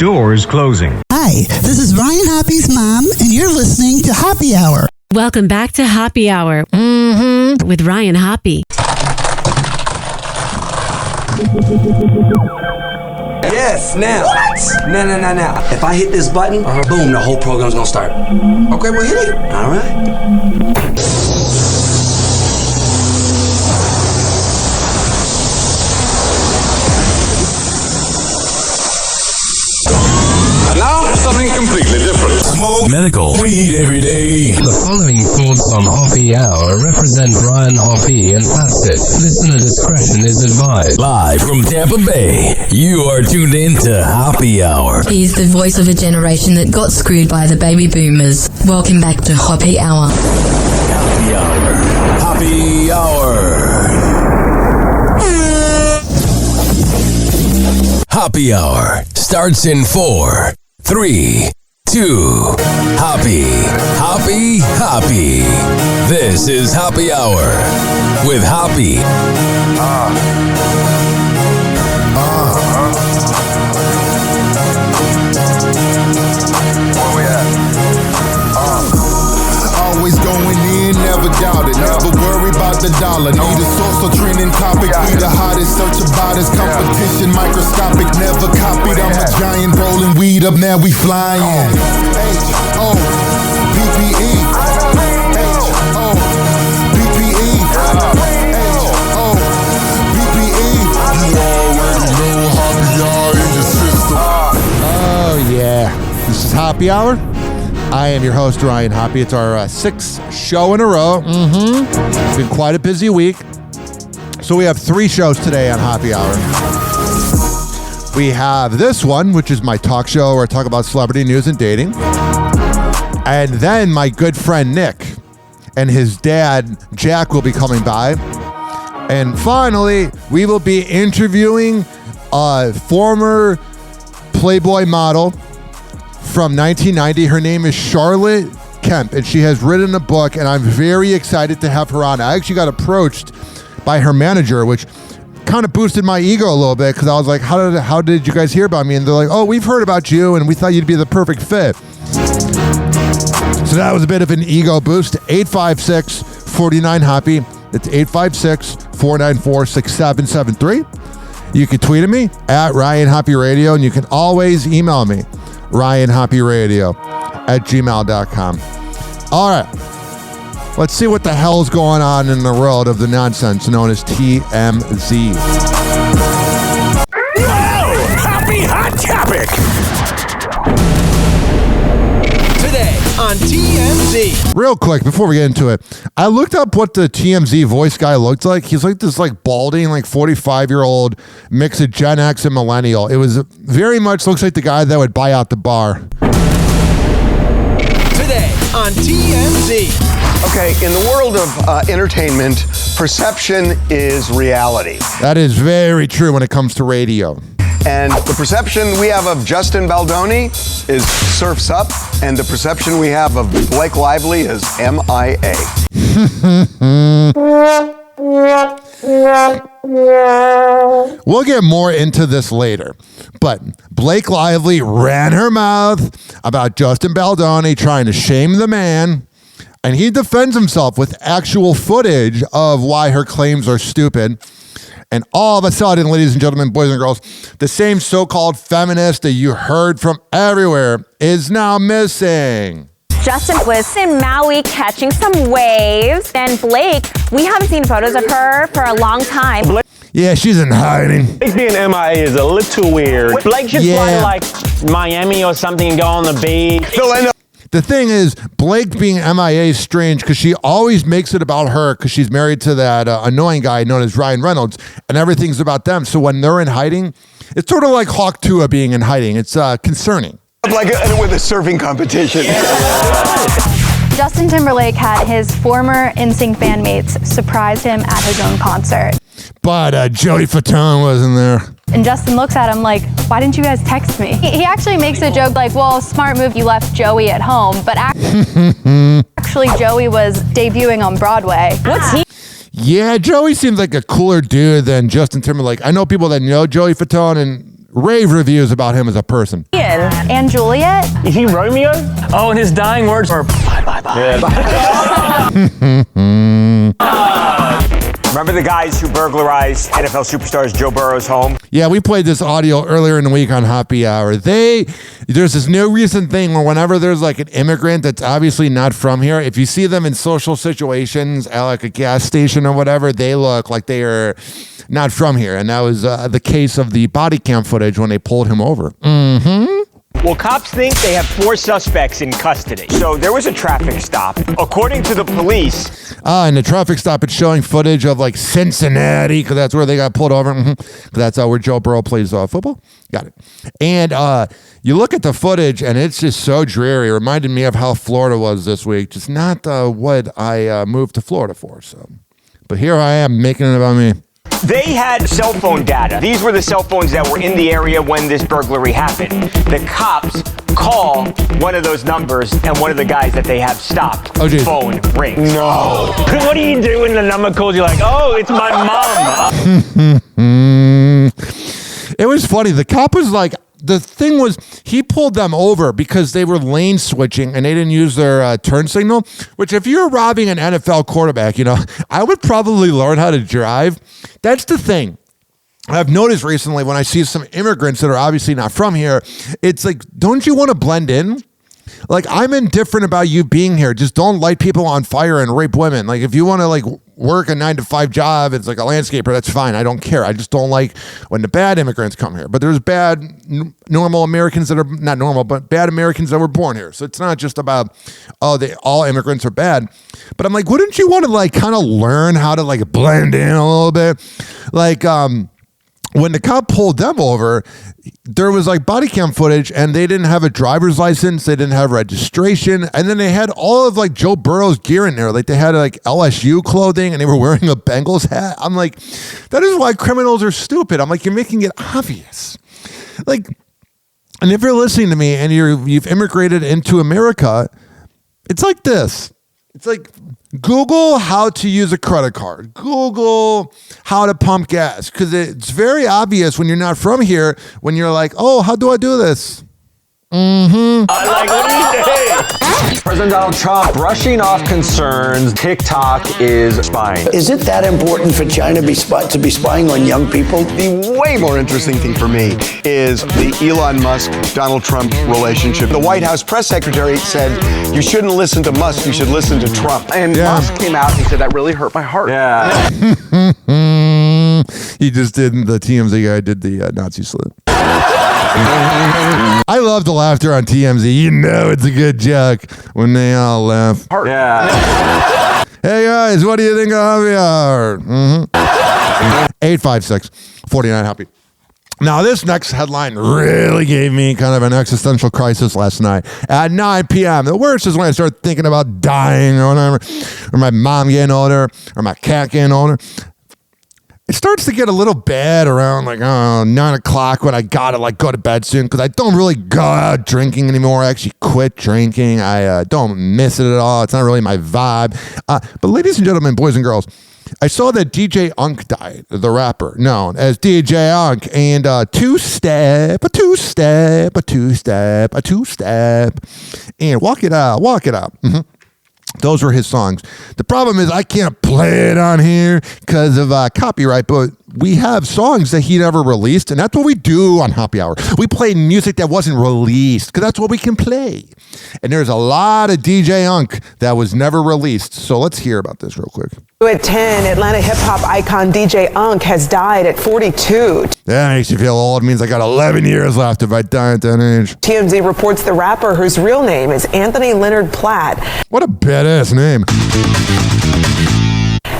Doors closing. Hi, this is Ryan Hoppe's mom, and you're listening to Hoppe Hour. Welcome back to Hoppe Hour with Ryan Hoppe. Yes, now. What? Now. If I hit this button, boom, the whole program's gonna start. Okay, well, hit it. All right. Now, something completely different. Smoke medical weed every day. The following thoughts on Hoppe Hour represent Ryan Hoppe and that's it. Listener discretion is advised. Live from Tampa Bay, you are tuned in to Hoppe Hour. He's the voice of a generation that got screwed by the baby boomers. Welcome back to Hoppe Hour. Hoppe Hour. Hoppe Hour. Hoppe Hour starts in 4, 3, 2. Hoppe. This is Hoppe Hour with Hoppe. Where we at? Always going in, never doubt it. Never worry about the dollar. Need a source or trending topic. Be the hottest, search about his competition. Microscopic, never copied. I'm a giant rolling weed up, now we flying. H-O-P-P-E. H-O-P-P-E. H-O-P-P-E. You already know Hoppe Hour in your system. Oh, yeah. This is Hoppe Hour. I am your host, Ryan Hoppe. It's our sixth show in a row. It's been quite a busy week. So we have 3 shows today on Hoppe Hour. We have this one, which is my talk show where I talk about celebrity news and dating. And then my good friend Nick and his dad, Jack, will be coming by. And finally, we will be interviewing a former Playboy model from 1990. Her name is Charlotte Kemp, and she has written a book, and I'm very excited to have her on. I actually got approached by her manager, which kind of boosted my ego a little bit because I was like, how did you guys hear about me? And they're like, oh, we've heard about you, and we thought you'd be the perfect fit. So that was a bit of an ego boost. 856-49-HOPPE. It's 856-494-6773. You can tweet at me at Ryan Hoppe Radio, and you can always email me, ryanhopperadio@gmail.com. All right. Let's see what the hell's going on in the world of the nonsense known as TMZ. Whoa! Hoppe Hot Topic! Today on TMZ. Real quick, before we get into it, I looked up what the TMZ voice guy looked like. He's like this balding, 45-year-old mix of Gen X and millennial. It was very much looks like the guy that would buy out the bar. Today on TMZ. Okay, in the world of entertainment, perception is reality. That is very true when it comes to radio. And the perception we have of Justin Baldoni is Surf's Up, and the perception we have of Blake Lively is MIA. We'll get more into this later, but Blake Lively ran her mouth about Justin Baldoni trying to shame the man. And he defends himself with actual footage of why her claims are stupid. And all of a sudden, ladies and gentlemen, boys and girls, the same so-called feminist that you heard from everywhere is now missing. Justin was in Maui catching some waves. And Blake, we haven't seen photos of her for a long time. Yeah, she's in hiding. Blake being MIA is a little weird. Blake should fly to Miami or something and go on the beach. The thing is, Blake being MIA is strange because she always makes it about her because she's married to that annoying guy known as Ryan Reynolds, and everything's about them. So when they're in hiding, it's sort of like Hawk Tua being in hiding. It's concerning. Like with a surfing competition. Justin Timberlake had his former NSYNC bandmates surprise him at his own concert. But Jodie Fatone wasn't there. And Justin looks at him like, why didn't you guys text me? He actually makes a joke like, well, smart move, you left Joey at home. But actually, Joey was debuting on Broadway. What's he? Yeah, Joey seems like a cooler dude than Justin Timberlake. I know people that know Joey Fatone, and rave reviews about him as a person. And Juliet? Is he Romeo? Oh, and his dying words are bye, bye, bye. Remember the guys who burglarized NFL superstars Joe Burrow's home? Yeah, we played this audio earlier in the week on Hoppe Hour. There's this new recent thing where whenever there's like an immigrant that's obviously not from here, if you see them in social situations at like a gas station or whatever, they look like they are not from here. And that was the case of the body cam footage when they pulled him over. Well, cops think they have 4 suspects in custody. So there was a traffic stop. According to the police. And the traffic stop, it's showing footage of like Cincinnati, because that's where they got pulled over. That's where Joe Burrow plays football. Got it. And you look at the footage, and it's just so dreary. It reminded me of how Florida was this week. Just not what I moved to Florida for. But here I am making it about me. They had cell phone data. These were the cell phones that were in the area when this burglary happened. The cops call one of those numbers, and one of the guys that they have stopped phone rings. No. What do you do when the number calls you like, oh, it's my mom? It was funny. The cop was like, the thing was, he pulled them over because they were lane switching and they didn't use their turn signal, which if you're robbing an NFL quarterback, I would probably learn how to drive. That's the thing. I've noticed recently when I see some immigrants that are obviously not from here, it's like, don't you want to blend in? Like, I'm indifferent about you being here. Just don't light people on fire and rape women. Like, if you want to like work a 9-to-5 job, it's like a landscaper, that's fine. I don't care. I just don't like when the bad immigrants come here. But there's bad normal Americans that are not normal, but bad Americans that were born here. So it's not just about, all immigrants are bad. But I'm like, wouldn't you want to like kind of learn how to like blend in a little bit? Like, when the cop pulled them over, there was like body cam footage and they didn't have a driver's license. They didn't have registration. And then they had all of like Joe Burrow's gear in there. Like they had like LSU clothing and they were wearing a Bengals hat. I'm like, that is why criminals are stupid. I'm like, you're making it obvious. Like, and if you're listening to me and you've immigrated into America, it's like this. It's like, Google how to use a credit card. Google how to pump gas. Because it's very obvious when you're not from here, when you're like, oh, how do I do this? I like, what do you think? President Donald Trump brushing off concerns TikTok is spying. Is it that important for China to be spying on young people? The way more interesting thing for me is the Elon Musk-Donald Trump relationship. The White House press secretary said, you shouldn't listen to Musk, you should listen to Trump. And Musk came out and he said, that really hurt my heart. Yeah. He just did, the TMZ guy did the Nazi salute. I love the laughter on TMZ. You know it's a good joke when they all laugh. Yeah. Hey guys, what do you think of Hoppe Hour? 856-49-HOPPE. Now this next headline really gave me kind of an existential crisis last night at 9 p.m. The worst is when I start thinking about dying or whatever, or my mom getting older, or my cat getting older. It starts to get a little bad around like 9 o'clock when I gotta like go to bed soon because I don't really go out drinking anymore. I actually quit drinking. I don't miss it at all. It's not really my vibe. But ladies and gentlemen, boys and girls, I saw that DJ UNK died, the rapper known as DJ UNK, and two-step, and walk it out. Mm-hmm. Those were his songs. The problem is I can't play it on here because of copyright, but we have songs that he never released, and that's what we do on Hoppe Hour. We play music that wasn't released because that's what we can play. And there's a lot of DJ UNK that was never released, so let's hear about this real quick. At 10, Atlanta hip-hop icon DJ UNK has died at 42. That makes you feel old. It means I got 11 years left if I die at that age. TMZ reports the rapper, whose real name is Anthony Leonard Platt, what a badass name,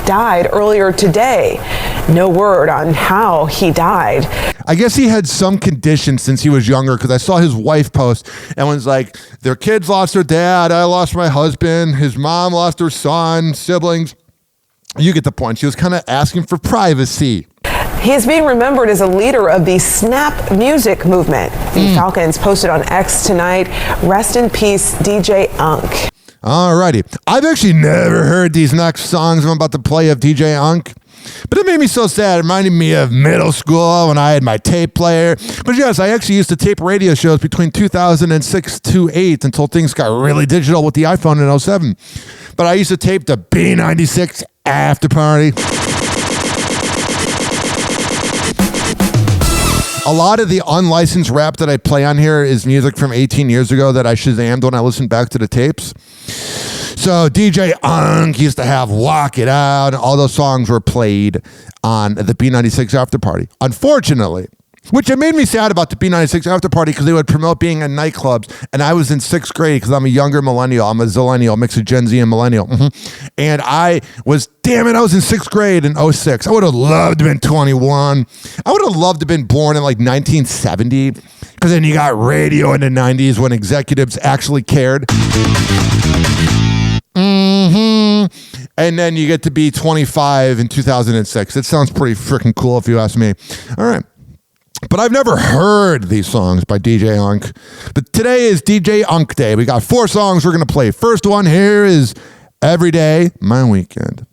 died earlier today. No word on how he died. I guess he had some condition since he was younger because I saw his wife post and was like, their kids lost their dad, I lost my husband, his mom lost her son, siblings. You get the point. She was kind of asking for privacy. He is being remembered as a leader of the Snap music movement. The Falcons posted on X tonight, rest in peace, DJ UNK. Alrighty. I've actually never heard these next songs I'm about to play of DJ UNK. But it made me so sad. It reminded me of middle school when I had my tape player. But yes, I actually used to tape radio shows between 2006 to 8 until things got really digital with the iPhone in 07. But I used to tape the B96 after party. A lot of the unlicensed rap that I play on here is music from 18 years ago that I Shazammed when I listened back to the tapes. So DJ UNK used to have Walk It Out, and all those songs were played on the B96 after party. Unfortunately, which it made me sad about the B96 after party because they would promote being in nightclubs, and I was in 6th grade because I'm a younger millennial. I'm a zillennial, mix of Gen Z and millennial. And I was in 6th grade in 06. I would have loved to have been 21. I would have loved to have been born in like 1970 because then you got radio in the 90s when executives actually cared. And then you get to be 25 in 2006. It sounds pretty freaking cool if you ask me. All right. But I've never heard these songs by DJ UNK. But today is DJ UNK Day. We got 4 songs we're going to play. First one here is Every Day, My Weekend.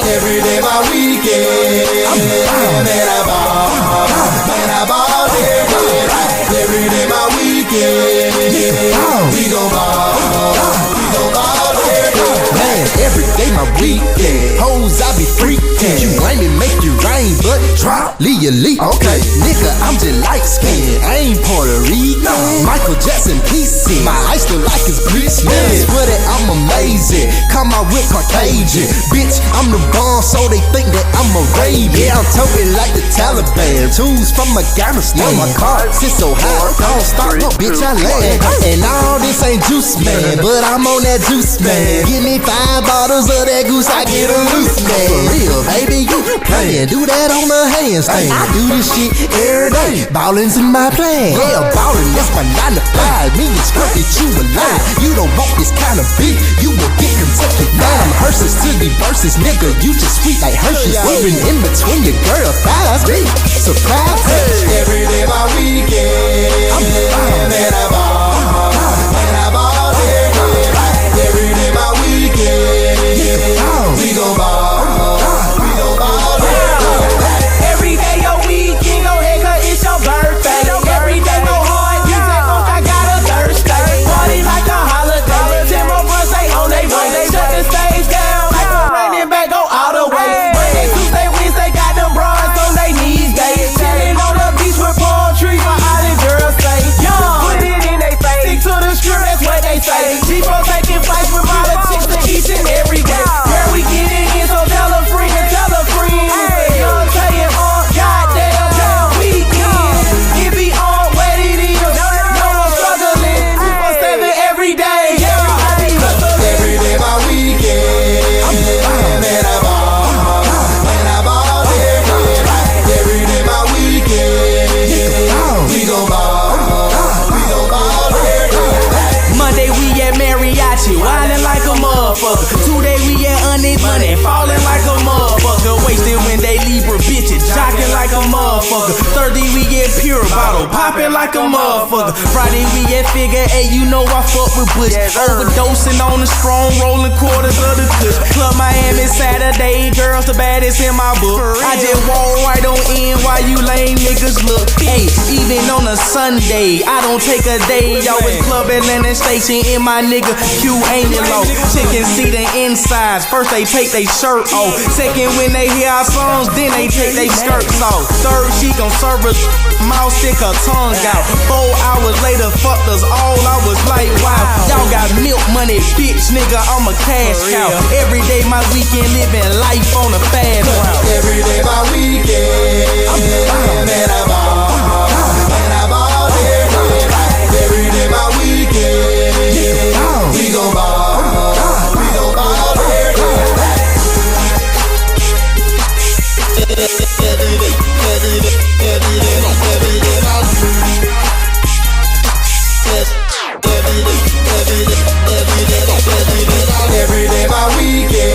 Every day my weekend. Man, I ball every day my weekend. We gon' ball man, every day my weekend. Hoes, I be freaking. You ain't me make you rain, but drop, leave you leak. Okay, nigga, I'm just light skinned. I ain't Puerto Rican. Michael Jackson PC. My ice look like it's bleach. Man, swear that I'm amazing. Come out with Caucasian. Bitch, I'm the bomb, so they think that I'm a Arabian. Yeah, I'm talking like the Taliban. Tools from Afghanistan. My car sits so high, don't stop, no bitch, I land. And all this ain't juice, man, but I'm on that juice, man. Give me 5 bottles of that goose, I get a loose, man. For real, baby, you playing. Do that on the handstand. I do this shit every day. Ballin's in my plan. Yeah, ballin', that's my 9 to 5. Me and Skirt that you alive. You don't want this kind of beat, you will get Kentucky Fried. I'm Hershey's to the verses, nigga. You just sweet like Hershey's. Even in between your girl thighs, me. Surprise. Every day my weekend. Man, I ball. Every day my weekend. We gon' ball. Every day your weekend, go ahead, cause it's your birthday. Every day go hard, you say, I got a Thursday. Party like a holiday. 10 more bros, they on they way. Shut the stage down like a running back, go all the way. Monday, Tuesday, Wednesday, got them bras on they knees, day. Chillin' on the beach with palm trees, while all the girls say, young, put it in they face. Stick to the script, that's what they say. People taking flights with politics each and every day. Girl, we get it in, so tell a friend and tell a friend. Young, tell you on, goddamn, weekend. It be on, what it is. No more struggling. 247 every day. Every day my weekend. Man, I ball. Every day my weekend. We gon' ball. Monday we at Mariachi, wildin' like a motherfucker. Tuesday we at Honey Money, fallin' like a motherfucker. Wasted when they Libra bitches, jockin' like a motherfucker. Thursday we get pure bottle, poppin' like a motherfucker. Friday we at Figure 8, you know I fuck with Bush. Overdosing on the strong, rolling quarters of the kush. Club Miami Saturday, girls the baddest in my book. I just walk right on in while you lame niggas look. Hey, even on a Sunday, I don't take a day. Y'all with Club Atlanta Station in my nigga Q ain't it low. Chicken see the insides. First they take they shirt off. Second when they hear our songs, then they take they skirts off. Third she gon' serve us, mouth stick her tongue out. 4 hours later fucked us all. I was like wow, y'all got milk money, bitch nigga, I'm a cash cow. Every day my weekend, living life on a fast route. Every day my weekend. Man, I ball. Every day my weekend. We gon' ball.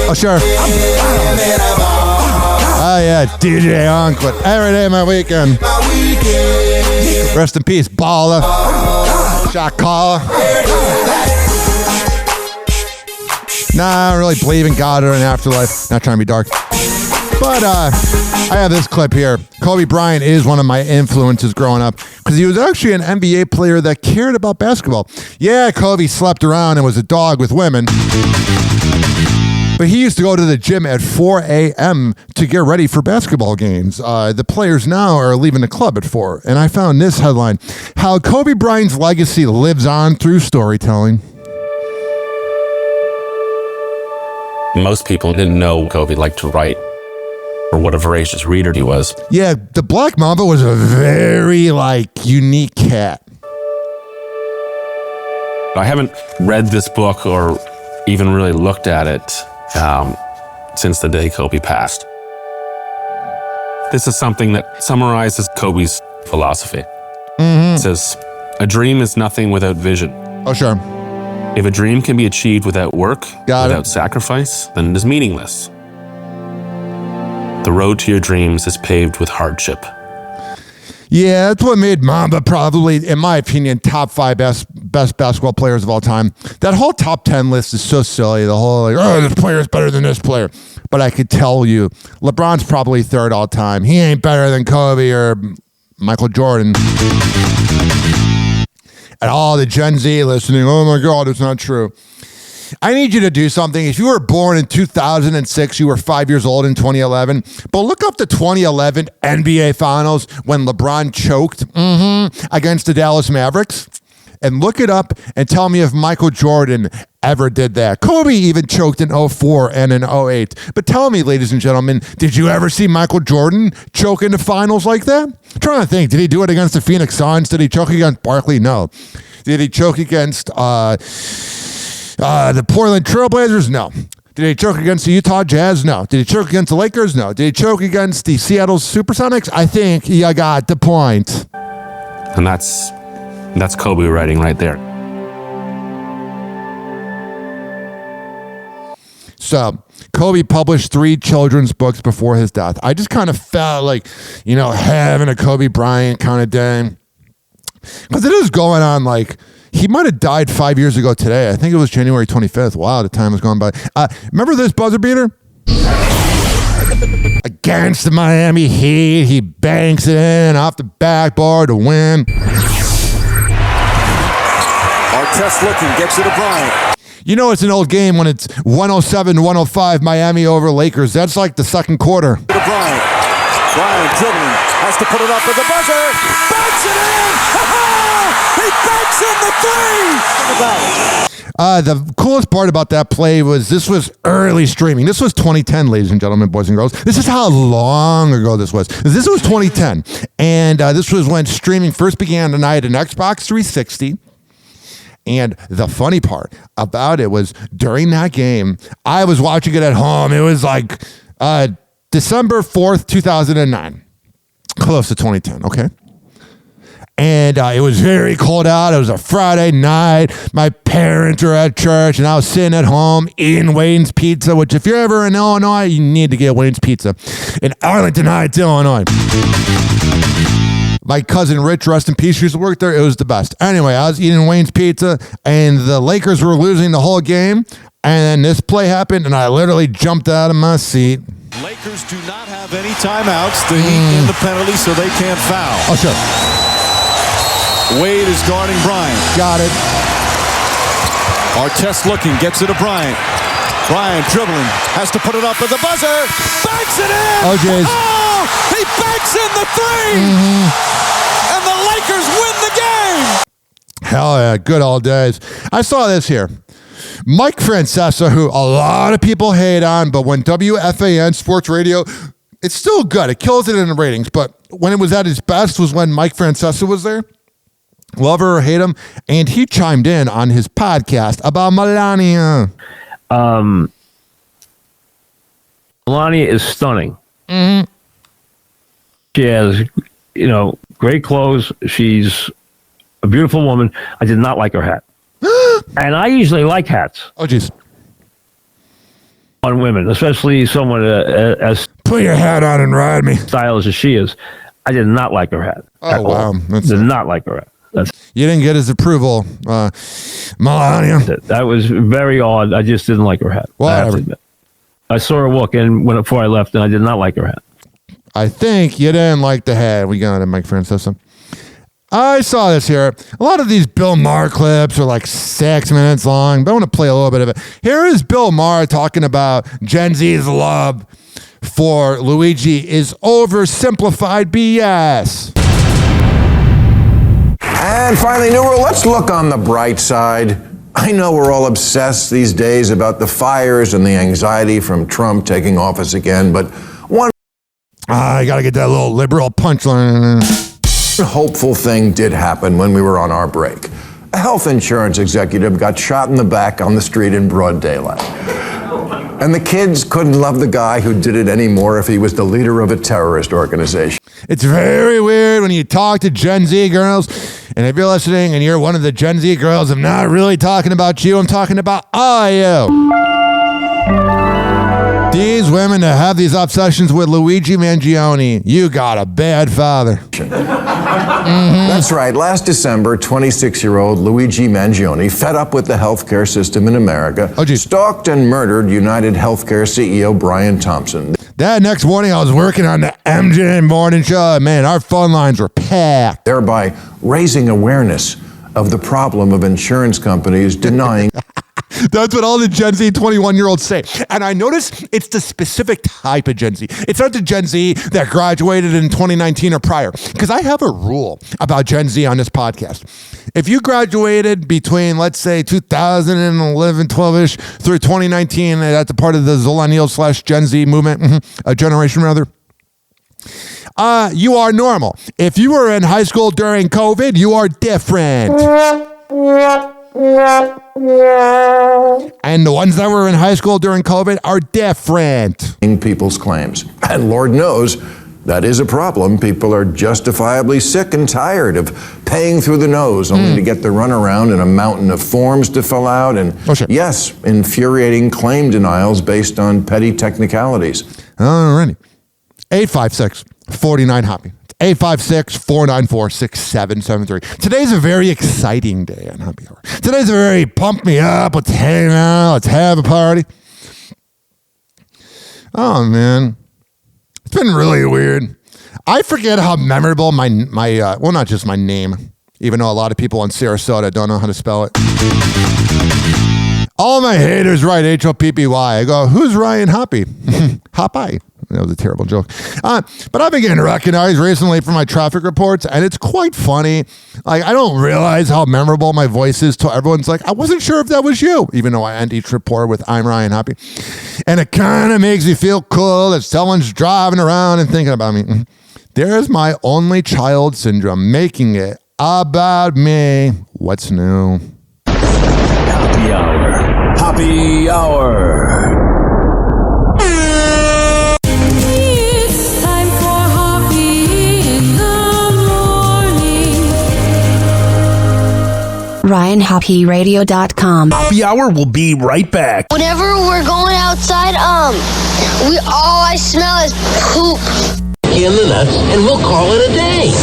Oh, sure. Oh, yeah, DJ UNK with Every Day My Weekend. Rest in peace, Baller. Shot caller. Nah, I don't really believe in God or an afterlife. Not trying to be dark. But I have this clip here. Kobe Bryant is one of my influences growing up because he was actually an NBA player that cared about basketball. Yeah, Kobe slept around and was a dog with women. But he used to go to the gym at 4 a.m. to get ready for basketball games. The players now are leaving the club at 4. And I found this headline, How Kobe Bryant's Legacy Lives On Through Storytelling. Most people didn't know Kobe liked to write or what a voracious reader he was. Yeah, the Black Mamba was a very, unique cat. I haven't read this book or even really looked at it since the day Kobe passed. This is something that summarizes Kobe's philosophy. It says, a dream is nothing without vision. Oh, sure. If a dream can be achieved without work, without sacrifice, then it is meaningless. The road to your dreams is paved with hardship. Yeah, that's what made Mamba probably, in my opinion, top 5 best basketball players of all time. That whole top 10 list is so silly. The whole, this player is better than this player. But I could tell you, LeBron's probably 3rd all time. He ain't better than Kobe or Michael Jordan. And all the Gen Z listening, oh my God, it's not true. I need you to do something. If you were born in 2006, you were 5 years old in 2011, but look up the 2011 NBA Finals when LeBron choked against the Dallas Mavericks, and look it up and tell me if Michael Jordan ever did that. Kobe even choked in 04 and in 08. But tell me, ladies and gentlemen, did you ever see Michael Jordan choke in the finals like that? I'm trying to think. Did he do it against the Phoenix Suns? Did he choke against Barkley? No. Did he choke against the Portland Trailblazers? No. Did he choke against the Utah Jazz? No. Did he choke against the Lakers? No. Did he choke against the Seattle Supersonics? I think you got the point. And that's Kobe writing right there. So, Kobe published 3 children's books before his death. I just kind of felt like, having a Kobe Bryant kind of day. Because it is going on he might have died 5 years ago today. I think it was January 25th. Wow, the time has gone by. Remember this buzzer beater? Against the Miami Heat, he banks it in off the backboard to win. Artest looking, gets it to Bryant. It's an old game when it's 107-105 Miami over Lakers. That's like the second quarter. To Bryant. Bryant dribbling, has to put it up with the buzzer. Banks it in! He banks in the 3! The coolest part about that play was this was early streaming. This was 2010, ladies and gentlemen, boys and girls. This is how long ago this was. This was 2010. And this was when streaming first began tonight in Xbox 360. And the funny part about it was during that game, I was watching it at home. It was December 4th, 2009. Close to 2010, okay? And it was very cold out. It was a Friday night. My parents were at church, and I was sitting at home eating Wayne's Pizza, which if you're ever in Illinois, you need to get Wayne's Pizza in Arlington Heights, Illinois. My cousin Rich, rest in peace, used to work there. It was the best. Anyway, I was eating Wayne's Pizza, and the Lakers were losing the whole game, and then this play happened, and I literally jumped out of my seat. Lakers do not have any timeouts. The Heat in the penalty, so they can't foul. Oh, sure. Wade is guarding Bryant. Got it. Artest looking, gets it to Bryant. Bryant dribbling, has to put it up with the buzzer. Banks it in! Oh, jeez. Oh, he banks in the 3! And the Lakers win the game! Hell yeah, good old days. I saw this here. Mike Francesa, who a lot of people hate on, but when WFAN Sports Radio, it's still good. It kills it in the ratings. But when it was at its best was when Mike Francesa was there. Love her or hate him. And he chimed in on his podcast about Melania. Melania is stunning. Mm-hmm. She has, great clothes. She's a beautiful woman. I did not like her hat. And I usually like hats. Oh, jeez. On women, especially someone as Put your hat on and ride me. Stylish as she is, I did not like her hat. Oh, wow. Did not like her hat. You didn't get his approval, Melania. That was very odd. I just didn't like her hat. Whatever. I saw her walk in before I left, and I did not like her hat. I think you didn't like the hat. We got a microphone system. I saw this here. A lot of these Bill Maher clips are like 6 minutes long, but I want to play a little bit of it. Here is Bill Maher talking about Gen Z's love for Luigi is oversimplified BS. And finally, New World, let's look on the bright side. I know we're all obsessed these days about the fires and the anxiety from Trump taking office again, but one I gotta get that little liberal punchline. Hopeful thing did happen when we were on our break. A health insurance executive got shot in the back on the street in broad daylight. And the kids couldn't love the guy who did it anymore if he was the leader of a terrorist organization. It's very weird when you talk to Gen Z girls, and if you're listening and you're one of the Gen Z girls, I'm not really talking about you, I'm talking about all you. These women that have these obsessions with Luigi Mangione, you got a bad father. That's right. Last December, 26-year-old Luigi Mangione, fed up with the healthcare system in America, stalked and murdered United Healthcare CEO Brian Thompson. That next morning, I was working on the MJ Morning Show. Man, our phone lines were packed. Thereby raising awareness of the problem of insurance companies denying... That's what all the Gen Z 21-year-olds say. And I notice it's the specific type of Gen Z. It's not the Gen Z that graduated in 2019 or prior. Because I have a rule about Gen Z on this podcast. If you graduated between, let's say, 2011, 12-ish through 2019, that's a part of the Zillennial/Gen Z movement, a generation rather, you are normal. If you were in high school during COVID, you are different. And the ones that were in high school during COVID are different. People's claims. And Lord knows that is a problem. People are justifiably sick and tired of paying through the nose only to get the runaround and a mountain of forms to fill out. And yes, infuriating claim denials based on petty technicalities. Alrighty. 856-49-HOPPE. 856-494-6773. Today's a very exciting day on Hoppe Hour. Today's a very pump me up, let's hang out, let's have a party. Oh, man. It's been really weird. I forget how memorable my well, not just my name, even though a lot of people in Sarasota don't know how to spell it. All my haters write H-O-P-P-Y. I go, who's Ryan Hoppe? Hoppe. That was a terrible joke. But I've been getting recognized recently for my traffic reports, and it's quite funny. Like, I don't realize how memorable my voice is till everyone's like, I wasn't sure if that was you, even though I end each report with I'm Ryan Hoppe. And it kind of makes me feel cool that someone's driving around and thinking about me. There's my only child syndrome making it about me. What's new? Hoppe Hour. Hoppe Hour. RyanHoppeRadio.com. Hoppe Hour will be right back. Whenever we're going outside, all I smell is poop. In the nuts, and we'll call it a day.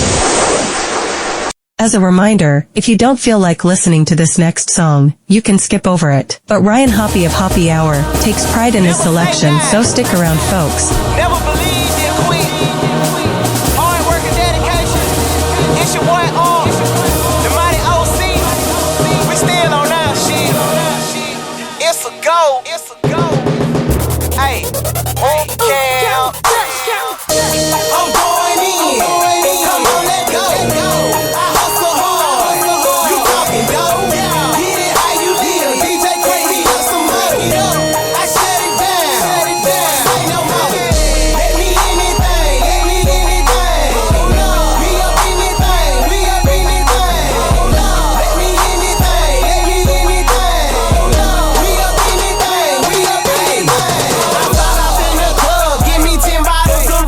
As a reminder, if you don't feel like listening to this next song, you can skip over it. But Ryan Hoppe of Hoppe Hour takes pride in his selection, so stick around, folks. Never believed in quit. Hard work and dedication. It's your boy on. The mighty OC. We still on our shit. It's a go. It's a go. Hey. Okay. I'm going in. Come on, let's go. I hustle hard. You talking dope. Get it how you deal. DJ Crazy up some money. I shut it down. Say no more. Let me anything. Let me anything. We up anything. We up anything. Let me anything. Let me anything. We up anything. We up anything. I'm out in the club. Give me 10 bottles of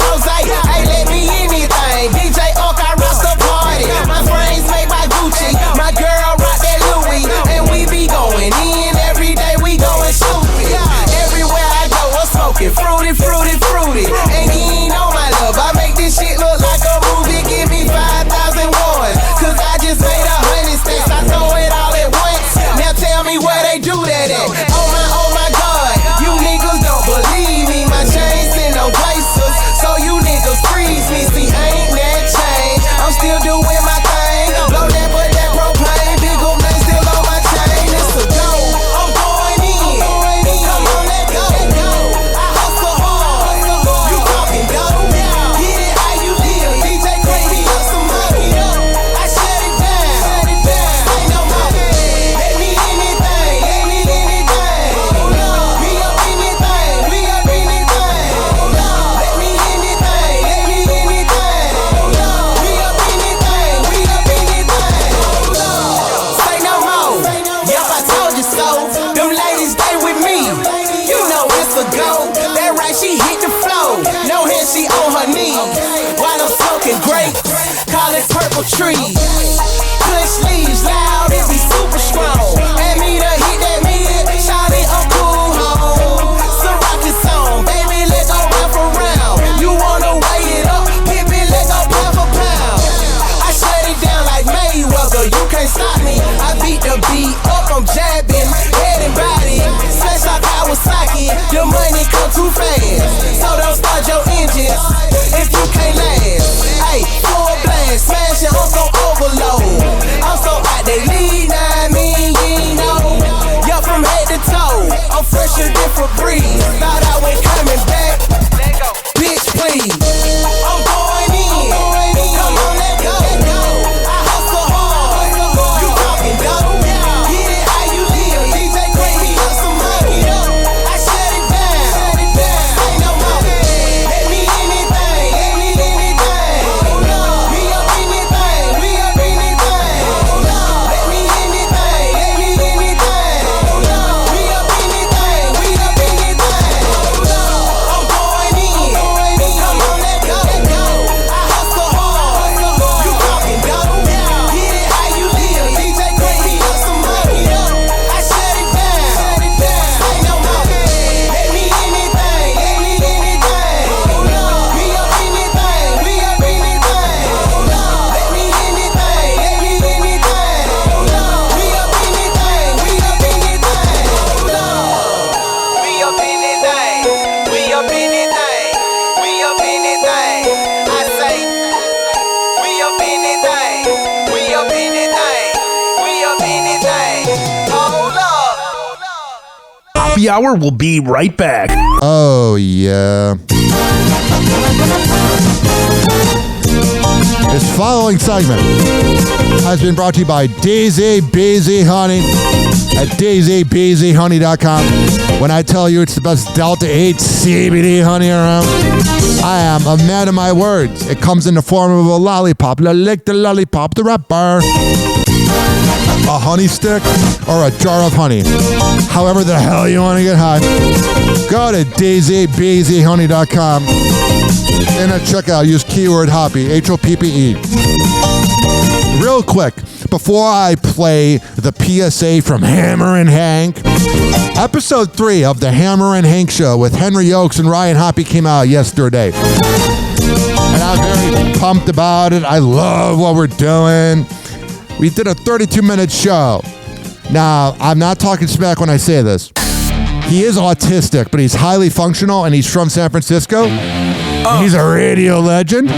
me. While I'm smoking grapes, call it purple trees. Push leaves loud, it be super strong. And me to hit that mid, shout it, I'm cool home. So rock this song, baby, let's go round for round. You wanna weigh it up, hit me, let's go pound for pound. I shut it down like Mayweather, you can't stop me. I beat the beat up, I'm jabbing, head and body. Smash like Kawasaki, the money come too fast. So don't start your engines if you can't last. Hey, full blast, smash it, I'm so overload. I'm so hot, they lead, now I mean, you ain't know. Yo, from head to toe, I'm fresher than Febreze. Thought I was coming back, bitch, please. I'm going in, come on, let go. I hustle hard, you talking dope. Get it how you live, DJ Great, he up some money. I shut it down, say no more. Let me anything, let me anything. We up anything, we up anything. Let me anything, let me anything. We up anything, we up anything. I'm going in, come on, let go. I hustle hard, you talking dope. Get it how you live, DJ Great, he up some money. I shut it down, say no more. Let me anything, let me anything. We up anything, we up anything. Let me anything, let me anything. We up anything, we up anything. We up anything, we up anything. We up anything. I say, we up anything, we up anything. We up anything. Hold up. Hoppe Hour will be right back. Oh, yeah. This following segment has been brought to you by Daisy Beezy Honey at daisybeezyhoney.com. When I tell you it's the best Delta 8 CBD honey around, I am a man of my words. It comes in the form of a lollipop. Lick the lollipop, the wrapper. A honey stick or a jar of honey. However the hell you want to get high. Go to daisybeezyhoney.com and at checkout use keyword Hoppe, Hoppe. Real quick, before I play the PSA from Hammer and Hank, episode 3 of the Hammer and Hank show with Henry Oakes and Ryan Hoppe came out yesterday. And I'm very pumped about it. I love what we're doing. We did a 32-minute show. Now, I'm not talking smack when I say this. He is autistic, but he's highly functional, and he's from San Francisco. He's a radio legend.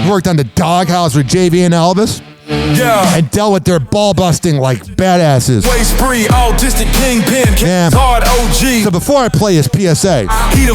Worked on the Doghouse with JV and Elvis. Yeah. And dealt with their ball busting like badasses. Waste free, autistic kingpin, hard OG. So before I play his PSA,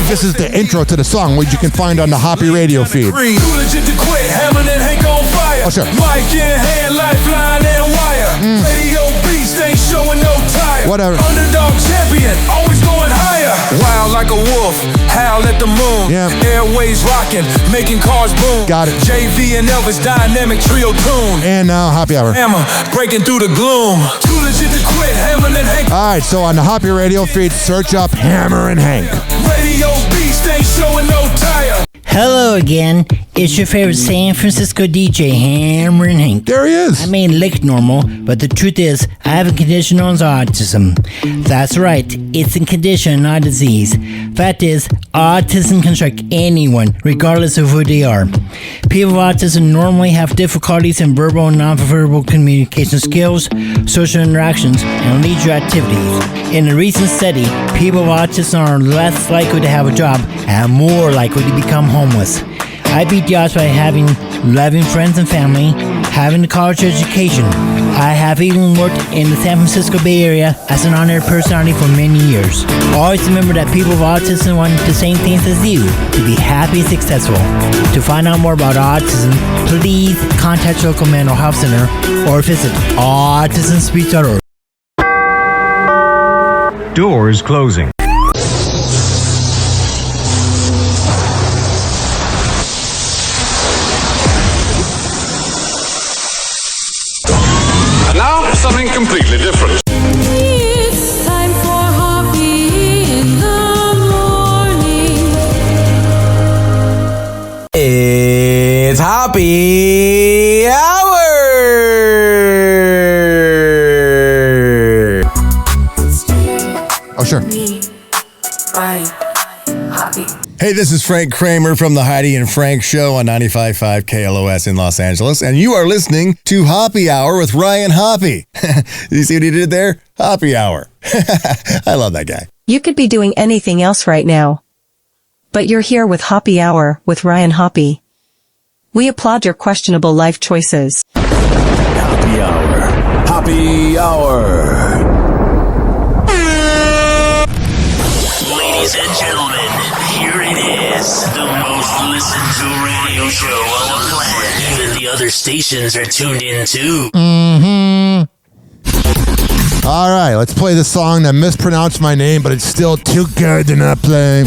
this is the intro to the song, which you can find on the Hoppe radio feed. Too legit to quit, Hammond and Hank on fire. Oh, sure. Mic in hand, lifeline and wire. Radio beast ain't showing no tire. Whatever. Underdog champion, always going higher. Wild like a wolf, howl at the moon. Yeah. Airways rocking, making cars boom. Got it. JV and Elvis dynamic trio tune. And now Hoppe Hour. Hammer breaking through the gloom. Too legit to quit, Hammer and Hank. All right, so on the Hoppe radio feed, search up Hammer and Hank. Radio beast ain't showing no tire. Hello again. It's your favorite San Francisco DJ, Hammer and Hank. There he is. I may look normal, but the truth is, I have a condition known as autism. That's right, it's a condition, not a disease. Fact is, autism can strike anyone, regardless of who they are. People with autism normally have difficulties in verbal and non-verbal communication skills, social interactions, and leisure activities. In a recent study, people with autism are less likely to have a job and more likely to become homeless. I beat the odds by having loving friends and family, having a college education. I have even worked in the San Francisco Bay Area as an honored personality for many years. Always remember that people with autism want the same things as you, to be happy and successful. To find out more about autism, please contact your local mental health center or visit autismspeech.org. Doors closing. Now, something completely different. It's time for Hoppe in the morning. Hoppe Hour. Oh, sure. Hey, this is Frank Kramer from the Heidi and Frank Show on 95.5 KLOS in Los Angeles, and you are listening to Hoppe Hour with Ryan Hoppe. You see what he did there? Hoppe Hour. I love that guy. You could be doing anything else right now, but you're here with Hoppe Hour with Ryan Hoppe. We applaud your questionable life choices. Hoppe Hour. Hoppe Hour. Ladies and gentlemen, here it is, the most listened to radio show on the planet. Even the other stations are tuned in too. All right, let's play the song that mispronounced my name, but it's still too good to not play.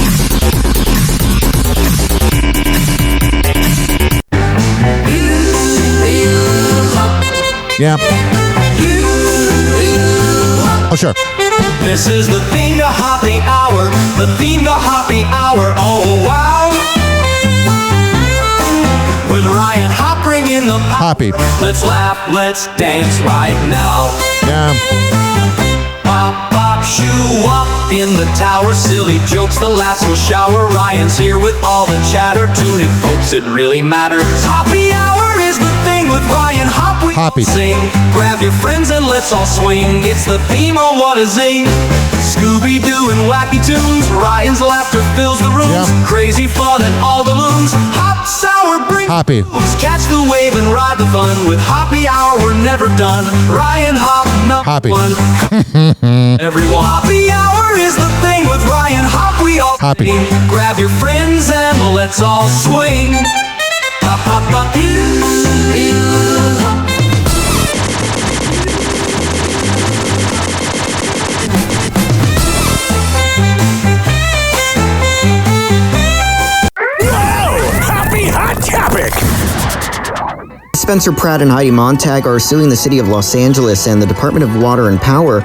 Yeah. Oh, sure. This is the theme to Hoppe Hour, the theme to Hoppe Hour, oh wow. With Ryan Hoppe bringing the Hoppe. Let's laugh, let's dance right now. Yeah. Pop, pop, shoo up in the tower, silly jokes, the lasso shower. Ryan's here with all the chatter, tune in folks, it really matters. Hoppe Hour is the thing with Ryan Hoppe. We Hoppe. sing, grab your friends and let's all swing. It's the theme, oh what a zing. Scooby-Doo and wacky tunes, Ryan's laughter fills the rooms. Yep. Crazy fun and all the loons. Hop sour bring Hoppe. catch the wave and ride the fun. With Hoppe Hour we're never done. Ryan Hoppe, number Hoppe. one. Everyone, Hoppe Hour is the thing with Ryan Hoppe. We all Hoppe. sing. Grab your friends and let's all swing. Hop, hop, hop. Spencer Pratt and Heidi Montag are suing the city of Los Angeles and the Department of Water and Power.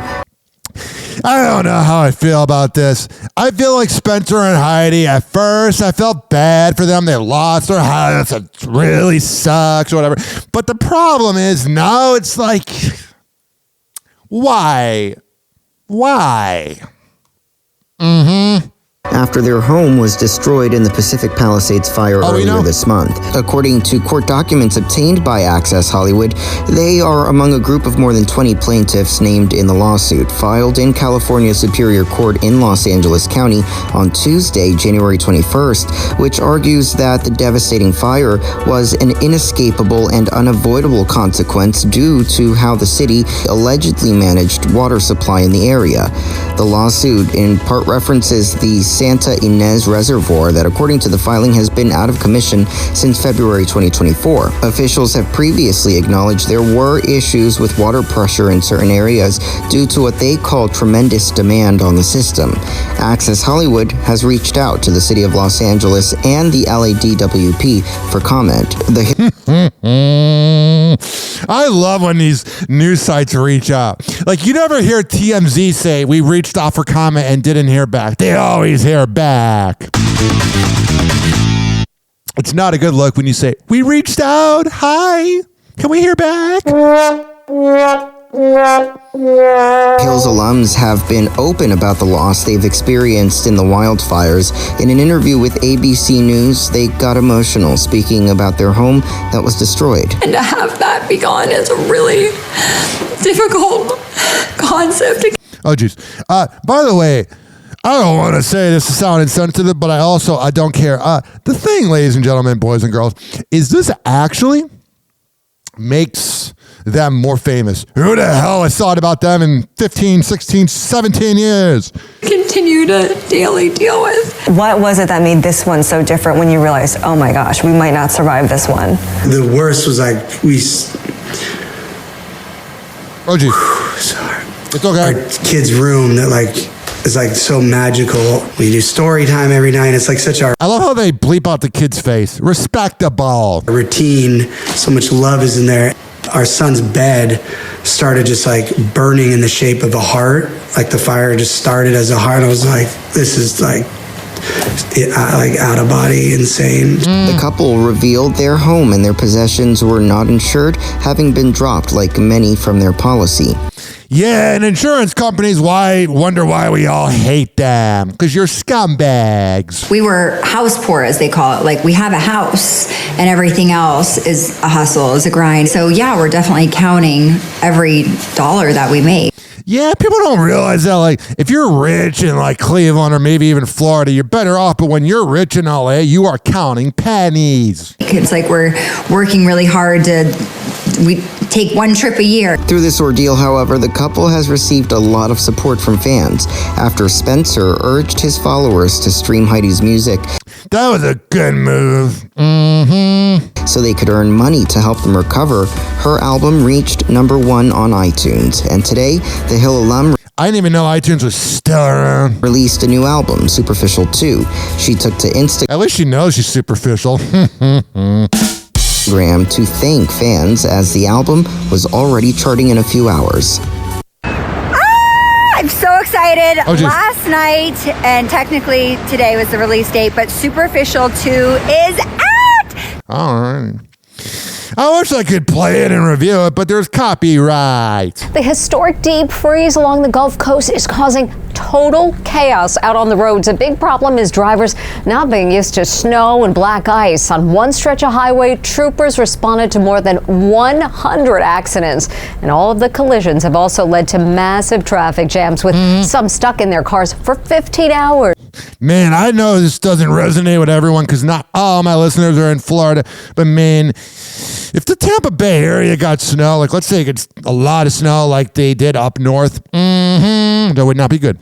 I don't know how I feel about this. I feel like Spencer and Heidi, at first, I felt bad for them. They lost their house. It really sucks or whatever. But the problem is, now it's like, why? After their home was destroyed in the Pacific Palisades fire earlier this month. According to court documents obtained by Access Hollywood, they are among a group of more than 20 plaintiffs named in the lawsuit, filed in California Superior Court in Los Angeles County on Tuesday, January 21st, which argues that the devastating fire was an inescapable and unavoidable consequence due to how the city allegedly managed water supply in the area. The lawsuit in part references the Santa Ynez Reservoir that, according to the filing, has been out of commission since February 2024. Officials have previously acknowledged there were issues with water pressure in certain areas due to what they call tremendous demand on the system. Access Hollywood has reached out to the city of Los Angeles and the LADWP for comment. I love when these news sites reach out. Like, you never hear TMZ say, we reached out for comment and didn't hear back. They always hear back. It's not a good look when you say, we reached out. Hi. Can we hear back? Hills alums have been open about the loss they've experienced in the wildfires. In an interview with ABC News, they got emotional, speaking about their home that was destroyed. And to have that be gone is a really difficult concept. Oh, geez. By the way, I don't want to say this to sound insensitive, but I don't care. The thing, ladies and gentlemen, boys and girls, is this actually makes them more famous. Who the hell has thought about them in 15, 16, 17 years? Continue to daily deal with. What was it that made this one so different when you realized, oh my gosh, we might not survive this one? The worst was like Oh, geez. Sorry. It's okay. Our kid's room that is so magical. We do story time every night. It's like such our... I love how they bleep out the kid's face. Respectable. Routine. So much love is in there. Our son's bed started just burning in the shape of a heart. Like the fire just started as a heart. I was like, this is like out of body insane. The couple revealed their home and their possessions were not insured, having been dropped like many from their policy. Yeah, and insurance companies wonder why we all hate them. Because you're scumbags. We were house poor, as they call it. Like, we have a house, and everything else is a hustle, is a grind. So, yeah, we're definitely counting every dollar that we make. Yeah, people don't realize that, like, if you're rich in, like, Cleveland or maybe even Florida, you're better off. But when you're rich in LA, you are counting pennies. It's like we're working really hard we take one trip a year. Through this ordeal, however, the couple has received a lot of support from fans after Spencer urged his followers to stream Heidi's music. That was a good move. So they could earn money to help them recover. Her album reached #1 on iTunes, and today, the Hill alum I didn't even know iTunes was still around. Released a new album, Superficial 2. She took to Instagram. At least she knows she's superficial. To thank fans as the album was already charting in a few hours. I'm so excited. Oh, last night, and technically today was the release date, but Superficial 2 is out! All right. I wish I could play it and review it, but there's copyright. The historic deep freeze along the Gulf Coast is causing total chaos out on the roads. A big problem is drivers not being used to snow and black ice. On one stretch of highway, troopers responded to more than 100 accidents. And all of the collisions have also led to massive traffic jams, with some stuck in their cars for 15 hours. Man, I know this doesn't resonate with everyone because not all my listeners are in Florida. But man, if the Tampa Bay area got snow, like let's say it gets a lot of snow like they did up north, that would not be good.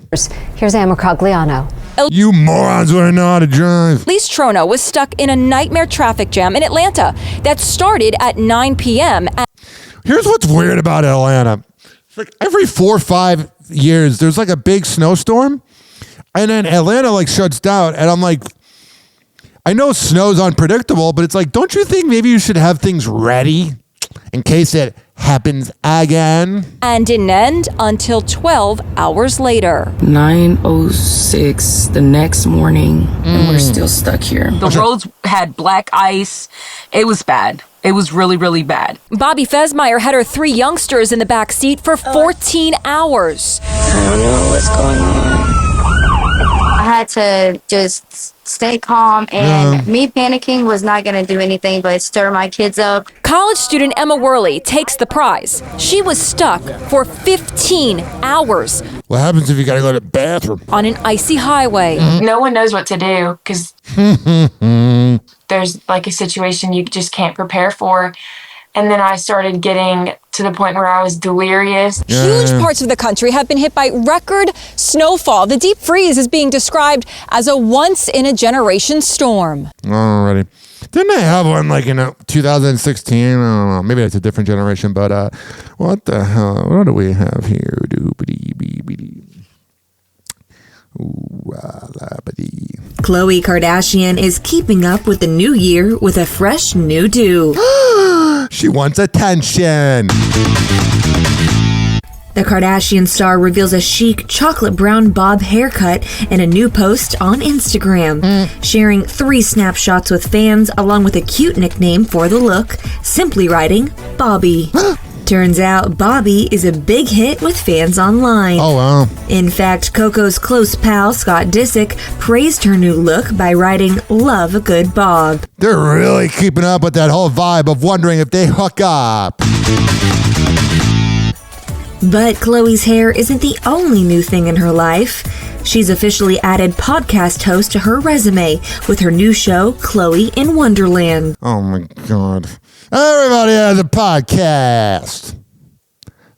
Here's Amber Cogliano. You morons wouldn't know how to drive. Elise Trono was stuck in a nightmare traffic jam in Atlanta that started at 9 p.m. Here's what's weird about Atlanta. It's like every 4 or 5 years, there's like a big snowstorm. And then Atlanta like shuts down, and I'm like, I know snow's unpredictable, but it's like, don't you think maybe you should have things ready in case it happens again? And didn't end until 12 hours later. 9:06 the next morning, and we're still stuck here. The roads had black ice. It was bad. It was really, really bad. Bobby Fesmeyer had her 3 youngsters in the back seat for 14 hours. I don't know what's going on. I had to just stay calm, and me panicking was not going to do anything but stir my kids up. College student Emma Worley takes the prize. She was stuck for 15 hours. What happens if you got to go to the bathroom? On an icy highway. No one knows what to do because there's like a situation you just can't prepare for. And then I started getting to the point where I was delirious. Huge parts of the country have been hit by record snowfall. The deep freeze is being described as a once-in-a-generation storm. Alrighty. Didn't they have one like in 2016? I don't know. Maybe that's a different generation, but what the hell? What do we have here? Khloe Kardashian is keeping up with the new year with a fresh new do. She wants attention. The Kardashian star reveals a chic chocolate brown bob haircut in a new post on Instagram, sharing 3 snapshots with fans along with a cute nickname for the look, simply writing Bobby. Turns out Bobby is a big hit with fans online. Oh, wow. In fact, Coco's close pal, Scott Disick, praised her new look by writing, "Love a good bob." They're really keeping up with that whole vibe of wondering if they hook up. But Khloe's hair isn't the only new thing in her life. She's officially added podcast host to her resume with her new show, Khloe in Wonderland. Oh my God. Everybody has a podcast.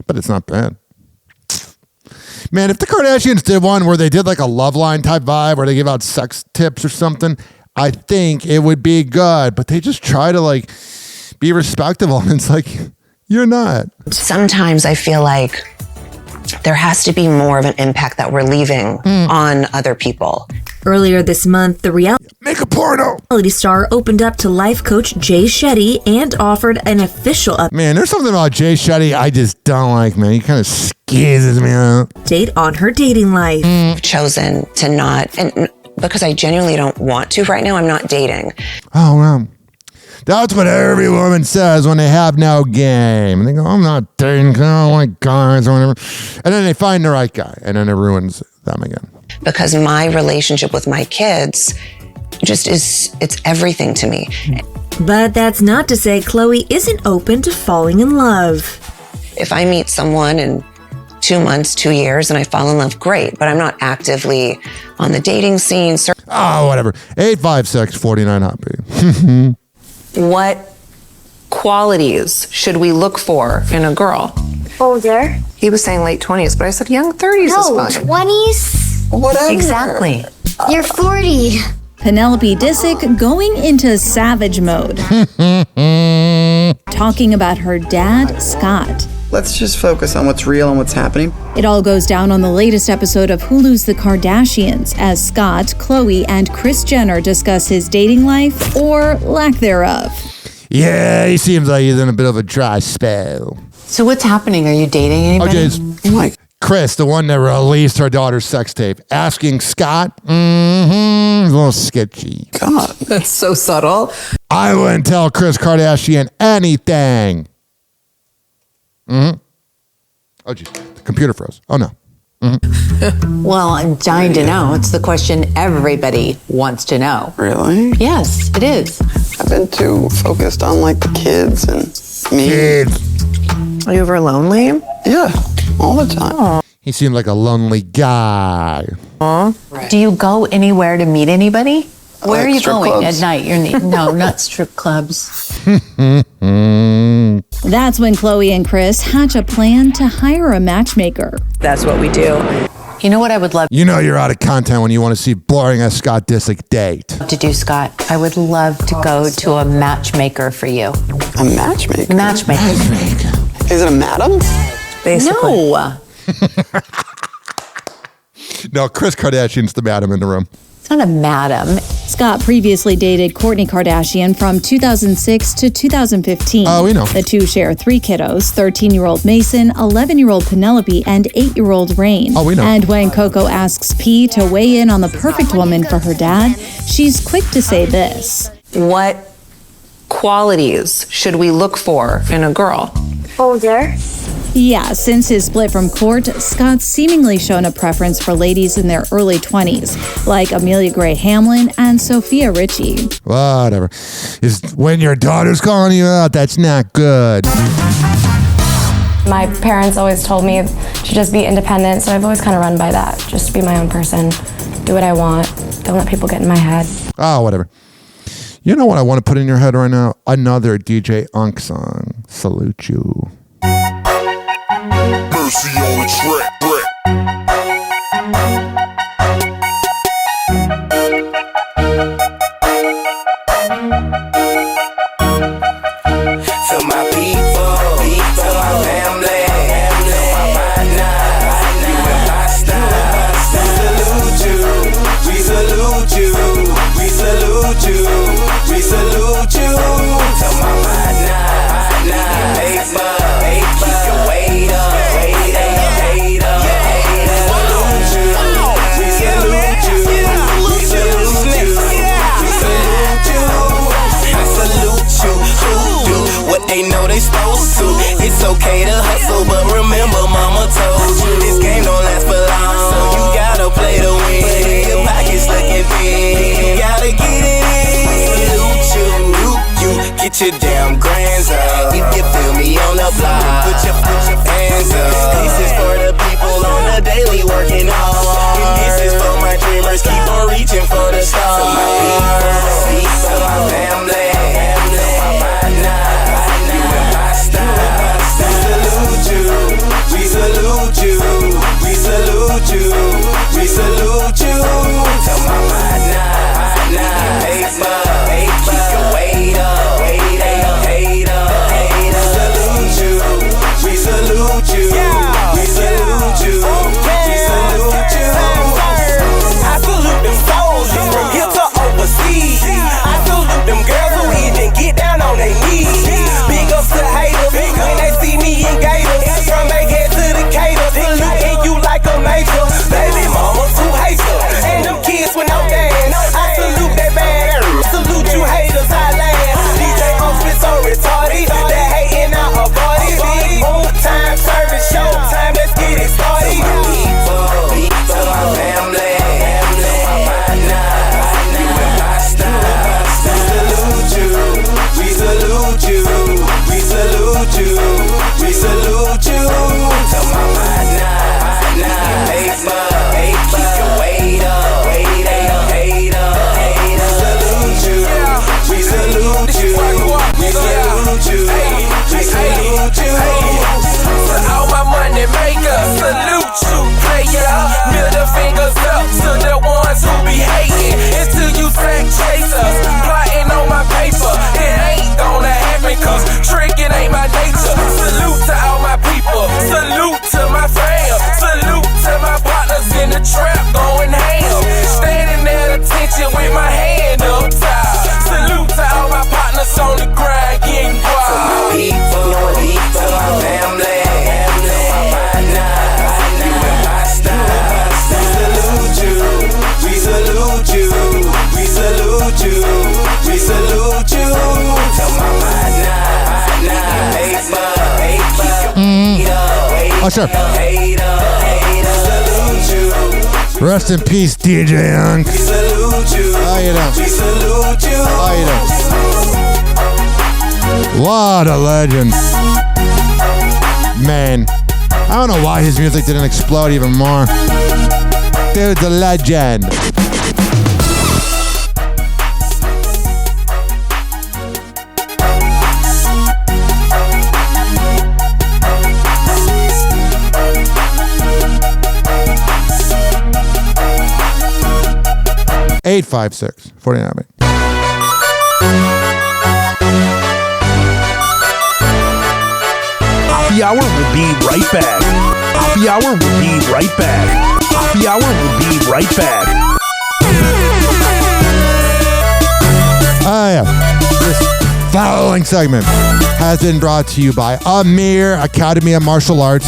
But it's not bad. Man, if the Kardashians did one where they did like a Love Line type vibe where they give out sex tips or something, I think it would be good. But they just try to like be respectable. And it's like, you're not. Sometimes I feel like there has to be more of an impact that we're leaving on other people. Earlier this month, the reality star opened up to life coach Jay Shetty and offered an official Man, there's something about Jay Shetty I just don't like, man. He kind of skeezes me out. Update on her dating life. Chosen to not, and because I genuinely don't want to right now. I'm not dating. Oh, well. That's what every woman says when they have no game. And they go, I'm not dating because I don't like guys or whatever. And then they find the right guy, and then it ruins them again. Because my relationship with my kids just it's everything to me. But that's not to say Chloe isn't open to falling in love. If I meet someone in 2 months, 2 years, and I fall in love, great. But I'm not actively on the dating scene. Oh, whatever. 856-49-HOPPE. What qualities should we look for in a girl? Older. He was saying late 20s, but I said young 30s is No, fine. 20s. Whatever. Exactly. You're 40. Penelope Disick going into savage mode. Talking about her dad, Scott. Let's just focus on what's real and what's happening. It all goes down on the latest episode of Hulu's The Kardashians as Scott, Khloe, and Kris Jenner discuss his dating life, or lack thereof. Yeah, he seems like he's in a bit of a dry spell. So what's happening? Are you dating anybody? Okay, it's Kris, the one that released her daughter's sex tape, asking Scott, a little sketchy. God, that's so subtle. I wouldn't tell Kris Kardashian anything. Oh, geez. The computer froze. Oh, no. Well, I'm dying to know. It's the question everybody wants to know. Really? Yes, it is. I've been too focused on like the kids and me. Kids. Are you ever lonely? Yeah, all the time. He seemed like a lonely guy. Right. Do you go anywhere to meet anybody? Where are you going clubs. at night? No, not strip clubs. That's when Khloe and Kris hatch a plan to hire a matchmaker. That's what we do. You know what I would love You know you're out of content when you want to see boring as Scott Disick date. to do, Scott? I would love to go to a matchmaker for you. A matchmaker? Matchmaker. Is it a madam? Basically. No. No, Kris Kardashian's the madam in the room. It's not a madam. Scott previously dated Kourtney Kardashian from 2006 to 2015. Oh, we know. The two share 3 kiddos, 13-year-old Mason, 11-year-old Penelope, and 8-year-old Rain. Oh, we know. And when Coco asks P to weigh in on the perfect woman for her dad, she's quick to say this. What qualities should we look for in a girl? Older. Yeah, since his split from Court, Scott's seemingly shown a preference for ladies in their early 20s, like Amelia Gray Hamlin and Sophia Richie. Whatever. When your daughter's calling you out, that's not good. My parents always told me to just be independent, so I've always kind of run by that. Just be my own person, do what I want, don't let people get in my head. Oh, whatever. You know what I want to put in your head right now? Another DJ UNK song. Salute you. Mercy on the track. To my people, to my family, to my partner, you and Pasta. We salute you, we salute you, we salute you, we salute you. To my partner, paper, keep your weight up, weight up, weight up, weight up. We salute you, we salute you, we salute you. I salute you, who do what they know they supposed to. It's okay to hustle, but remember mama told you this game don't last for long, so you gotta play to win. Your pockets looking big, you gotta get it in. Salute you, get your damn grands up. If you feel me on the block, put your hands up. This is for the people on the daily working hard. And this is for my dreamers, keep on reaching for the stars. To my people, to my family, to my partner, you and Pasta. We salute you, we salute you, we salute you. To my partner, paper, keep your weight up, weight up, weight up, weight up. Salute you, we salute you, we salute you, we salute you. I salute them soldiers from here to overseas. I salute them girls who Oh, sure. Rest in peace, DJ UNK. How you doing? What a legend. Man, I don't know why his music didn't explode even more. Dude's a legend. Eight 5-6 49. Hoppe Hour will be right back. Hoppe Hour will be right back. Hoppe Hour will be right back. Oh, yeah. This following segment has been brought to you by Amir Academy of Martial Arts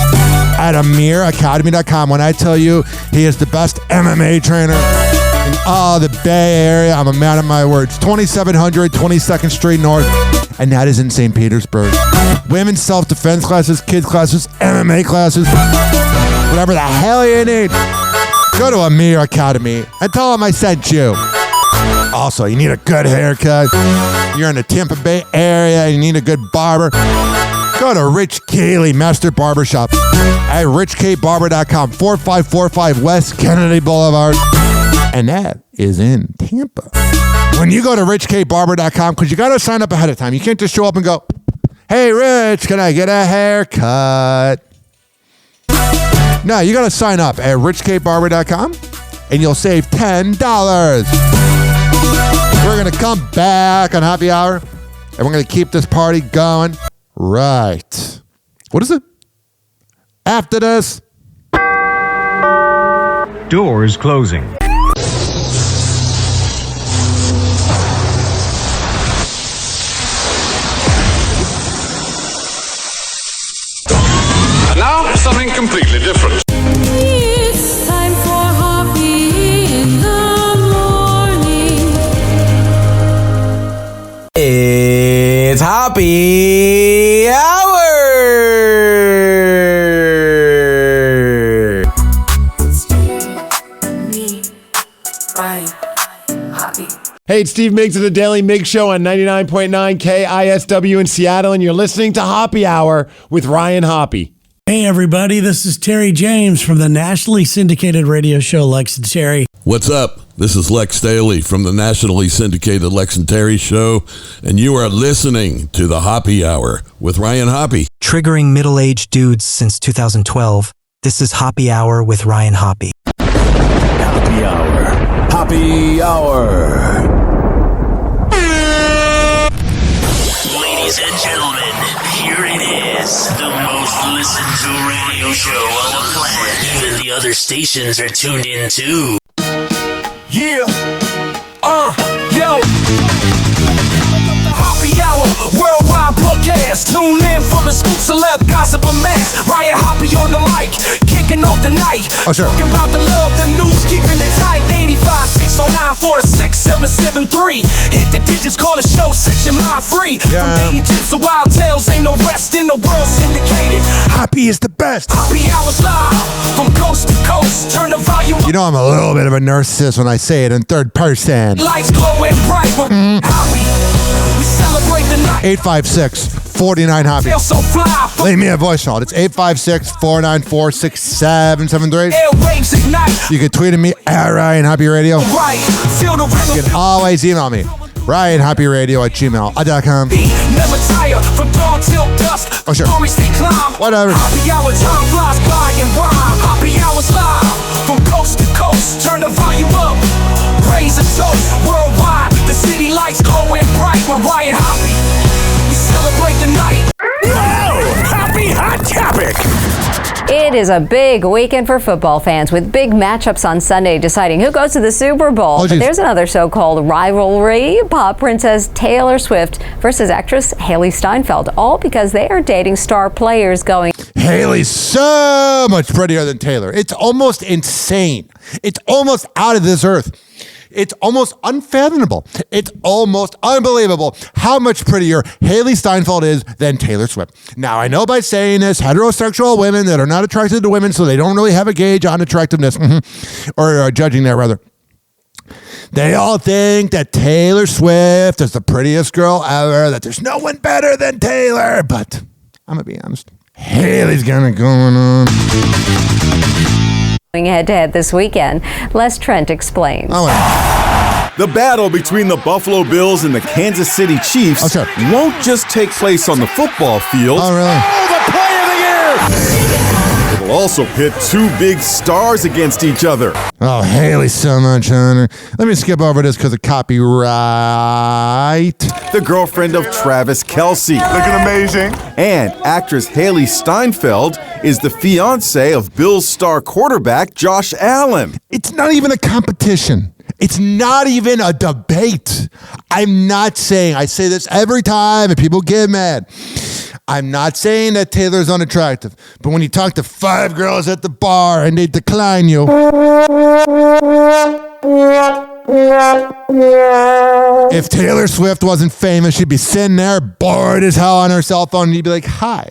at amiracademy.com. When I tell you he is the best MMA trainer in all the Bay Area, I'm a man of my words. 2700 22nd Street North, and that is in St. Petersburg. Women's self-defense classes, kids classes, MMA classes, whatever the hell you need. Go to Amir Academy and tell them I sent you. Also, you need a good haircut. You're in the Tampa Bay area, you need a good barber. Go to Rich Cayley Master Barbershop at richkbarber.com, 4545 West Kennedy Boulevard. And that is in Tampa. When you go to richkbarber.com, because you got to sign up ahead of time. You can't just show up and go, hey, Rich, can I get a haircut? No, you got to sign up at richkbarber.com and you'll save $10. We're going to come back on Hoppe Hour and we're going to keep this party going. Right. What is it? After this. Doors closing. Now, something completely different. It's time for Hoppe in the morning. It's Hoppe Hour. Hey, it's Steve Miggs of the Daily Miggs Show on 99.9 KISW in Seattle, and you're listening to Hoppe Hour with Ryan Hoppe. Hey, everybody, this is Terry James from the nationally syndicated radio show Lex and Terry. What's up? This is Lex Staley from the nationally syndicated Lex and Terry show, and you are listening to the Hoppe Hour with Ryan Hoppe. Triggering middle-aged dudes since 2012, this is Hoppe Hour with Ryan Hoppe. Hoppe Hour. Hoppe Hour. Ladies and gentlemen, here it is, the most listened to radio show on the planet. Even the other stations are tuned in too. Yeah, yo. Hoppe Hour, worldwide broadcast. Tune in for the scoop, celeb, gossip, and mass. Ryan Hoppe on the mic, kicking off the night. Oh, sure. Talking about the love, the news, keeping it tight. 85 609 46 773. Hit the digits, call the show, set your mind free. Yeah. From dating tips to wild tales, ain't no rest in the world syndicated. Hoppe is the best. Hoppe Hour's live from coast to coast. Turn the volume up. You know I'm a little bit of a narcissist when I say it in third person. Lights glowing bright. Hoppe. We celebrate the night. 856-49 Feel so fly. Hoppe. Leave me a voicemail. It's 856-494-6773. Airwaves ignite. You can tweet at me at Ryan Hoppe Radio. Right. Feel the rhythm. You can always email me. RyanHoppeRadio@gmail.com. Never tire from dawn till dusk. Oh, sure. Stories they climb. Whatever. Hoppe Hour, time flies by and rhyme. Hoppe Hour's live from coast to coast. Turn the volume up. Praise and toast. Worldwide, the city lights glowing bright. With Ryan Hoppe, we celebrate the night. Whoa! Hoppe Hot Topic. It is a big weekend for football fans with big matchups on Sunday deciding who goes to the Super Bowl. But there's another so-called rivalry. Pop princess Taylor Swift versus actress Haley Steinfeld, all because they are dating star players going. Haley's so much prettier than Taylor. It's almost insane. It's almost out of this earth. It's almost unfathomable. It's almost unbelievable how much prettier Haley Steinfeld is than Taylor Swift. Now, I know by saying this, heterosexual women that are not attracted to women, so they don't really have a gauge on attractiveness, or judging that, rather. They all think that Taylor Swift is the prettiest girl ever, that there's no one better than Taylor. But I'm going to be honest. Haley's got it going on. Head-to-head this weekend. Les Trent explains. The battle between the Buffalo Bills and the Kansas City Chiefs won't just take place on the football field. Oh, really? Oh, the play of the year! It'll also pit two big stars against each other. Oh, Haley, so much honor. Let me skip over this because of copyright. The girlfriend of Travis Kelce. Looking amazing. And actress Haley Steinfeld is the fiance of Bills star quarterback Josh Allen. It's not even a competition. It's not even a debate. I'm not saying, I say this every time and people get mad. I'm not saying that Taylor's unattractive, but when you talk to 5 girls at the bar and they decline you, if Taylor Swift wasn't famous, she'd be sitting there bored as hell on her cell phone and you'd be like, hi.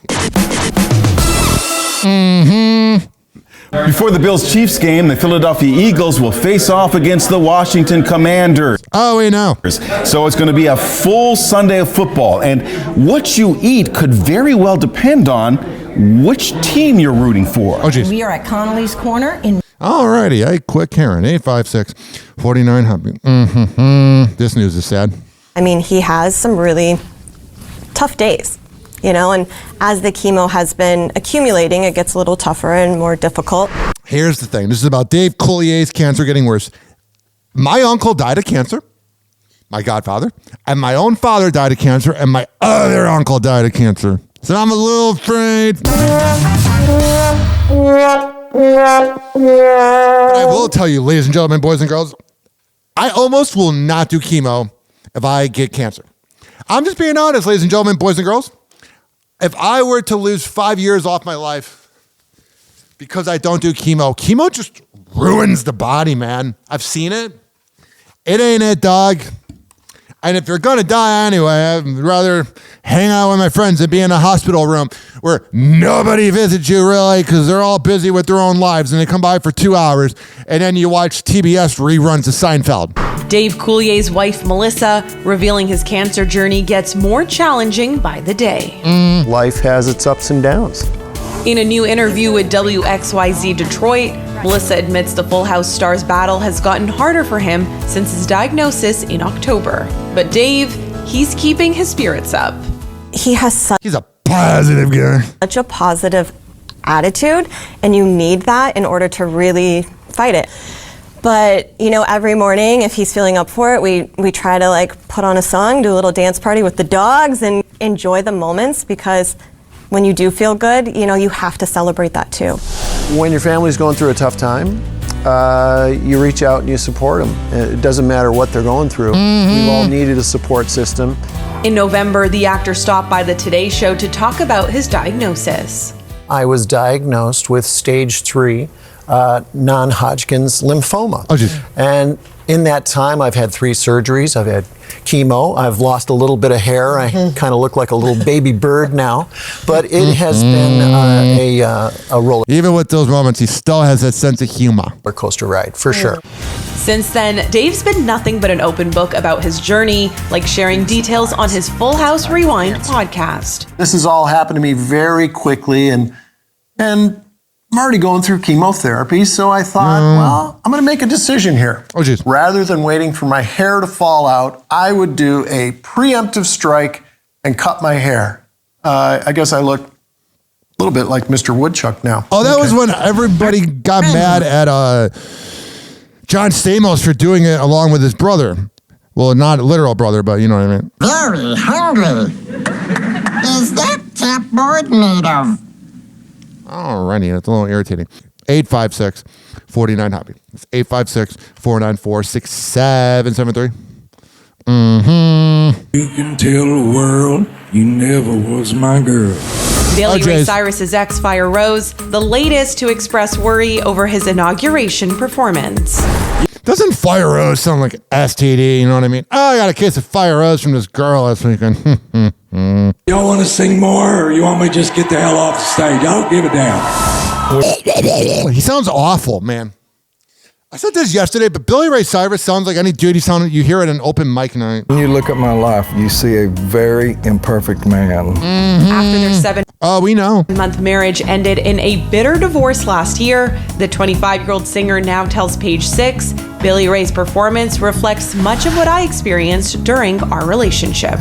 Before the Bills-Chiefs game, the Philadelphia Eagles will face off against the Washington Commanders. Oh, we know. So it's going to be a full Sunday of football, and what you eat could very well depend on which team you're rooting for. Oh, geez. We are at Connolly's Corner in... Alrighty, hey, quick Karen, 856-49-Hoppe. This news is sad. I mean, he has some really tough days. You know, and as the chemo has been accumulating, it gets a little tougher and more difficult. Here's the thing. This is about Dave Coulier's cancer getting worse. My uncle died of cancer, my godfather, and my own father died of cancer, and my other uncle died of cancer. So I'm a little afraid. But I will tell you, ladies and gentlemen, boys and girls, I almost will not do chemo if I get cancer. I'm just being honest, ladies and gentlemen, boys and girls. If I were to lose 5 years off my life because I don't do chemo just ruins the body, man. I've seen it. It ain't it, dog. And if you're going to die anyway, I'd rather hang out with my friends and be in a hospital room where nobody visits you really because they're all busy with their own lives and they come by for 2 hours and then you watch TBS reruns of Seinfeld. Dave Coulier's wife, Melissa, revealing his cancer journey gets more challenging by the day. Life has its ups and downs. In a new interview with WXYZ Detroit, Melissa admits the Full House star's battle has gotten harder for him since his diagnosis in October. But Dave, he's keeping his spirits up. He's a positive guy. Such a positive attitude, and you need that in order to really fight it. But, you know, every morning, if he's feeling up for it, we try to like put on a song, do a little dance party with the dogs and enjoy the moments, because when you do feel good, you know, you have to celebrate that too. When your family's going through a tough time, you reach out and you support them. It doesn't matter what they're going through. We've all needed a support system. In November, the actor stopped by the Today Show to talk about his diagnosis. I was diagnosed with stage 3 non-Hodgkin's lymphoma. Oh, geez. And in that time, I've had 3 surgeries. I've had chemo. I've lost a little bit of hair. I kind of look like a little baby bird now. But it has been a roller. Even with those moments, he still has that sense of humor. Roller coaster ride, for sure. Since then, Dave's been nothing but an open book about his journey, like sharing details on his Full House Rewind podcast. This has all happened to me very quickly, and I'm already going through chemotherapy, so I thought, well, I'm going to make a decision here. Oh, geez. Rather than waiting for my hair to fall out, I would do a preemptive strike and cut my hair. I guess I look a little bit like Mr. Woodchuck now. Oh, that was when everybody got mad at John Stamos for doing it along with his brother. Well, not a literal brother, but you know what I mean. Very hungry. Is that chapboard made of? Alrighty, that's a little irritating. 856-49-Hoppe. It's 856-494-6773. You can tell the world you never was my girl. Billy Ray Cyrus's ex Fire Rose, the latest to express worry over his inauguration performance. Doesn't Fire Rose sound like STD? You know what I mean? Oh, I got a case of Fire Rose from this girl last weekend. Y'all want to sing more, or you want me to just get the hell off the stage? I don't give a damn. He sounds awful, man. I said this yesterday, but Billy Ray Cyrus sounds like any dude you hear at an open mic night. When you look at my life, you see a very imperfect man. After their 7-month we know. marriage ended in a bitter divorce last year, the 25-year-old singer now tells Page Six, Billy Ray's performance reflects much of what I experienced during our relationship.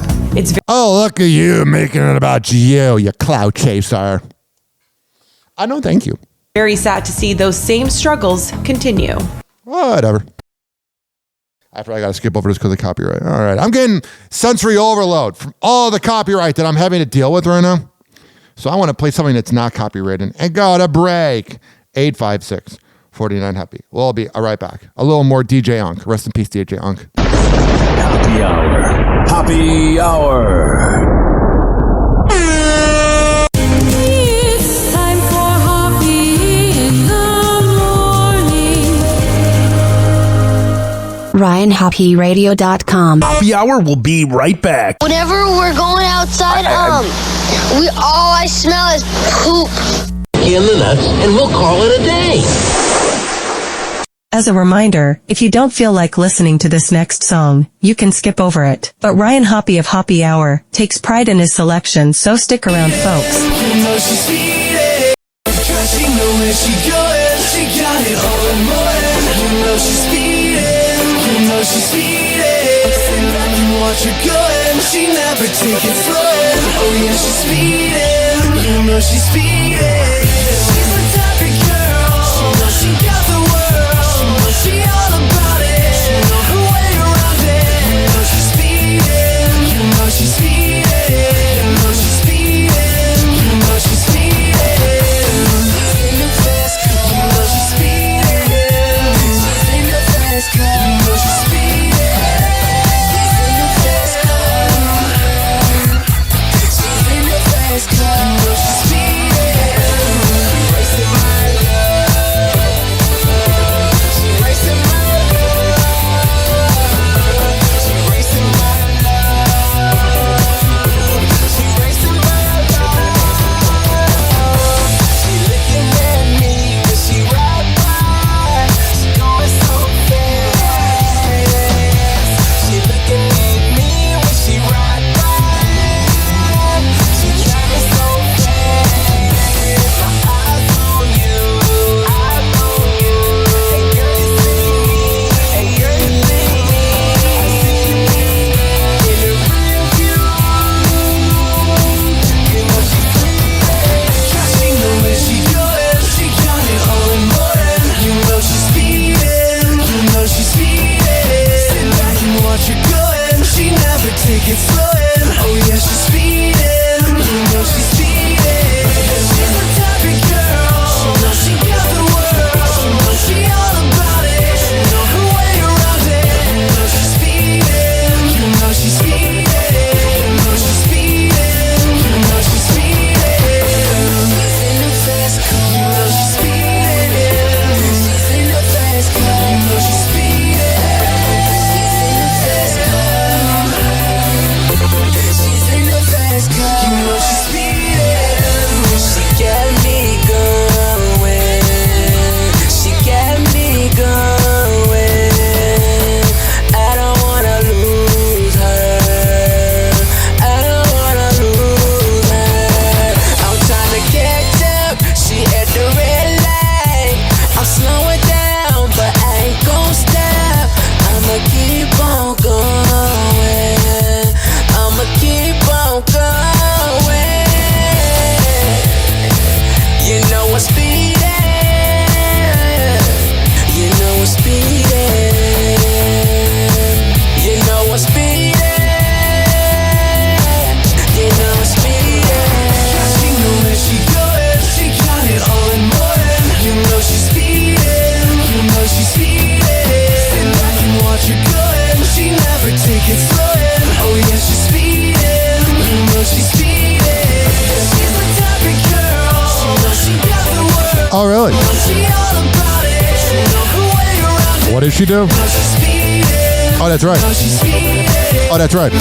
Oh, look at you making it about you clout chaser. I know, thank you. Very sad to see those same struggles continue. Whatever. I got to skip over this because of copyright. All right. I'm getting sensory overload from all the copyright that I'm having to deal with right now. So I want to play something that's not copywritten and go to break. 856-49-HAPPY. We'll be right back. A little more DJ UNK. Rest in peace, DJ UNK. Happy Hour. Happy Hour. RyanHoppeRadio.com. Happy Hour will be right back. Whenever we're going outside, all I smell is poop. In the nuts, and we'll call it a day. As a reminder, if you don't feel like listening to this next song, you can skip over it. But Ryan Hoppe of Hoppe Hour takes pride in his selection, so stick around, folks. You know she's speeding, 'cause she know where she going. She got it all in morning. You know she's speeding, you know she's speeding. Sit back and watch her going. She never take it slowing. Oh yeah, she's speeding, you know she's speeding. She's the type of girl, she knows she got the world. She knows she all about it. She know her way around it. You know she's speeding, you know she's speeding. You know she's speeding, you know she's speeding. In the fast car, you know she's speeding. In the fast car, you know she's speeding. In the fast car, in the fast car, you know she's speeding. Wasting my love. What does she do? Oh, that's right. Oh, that's right.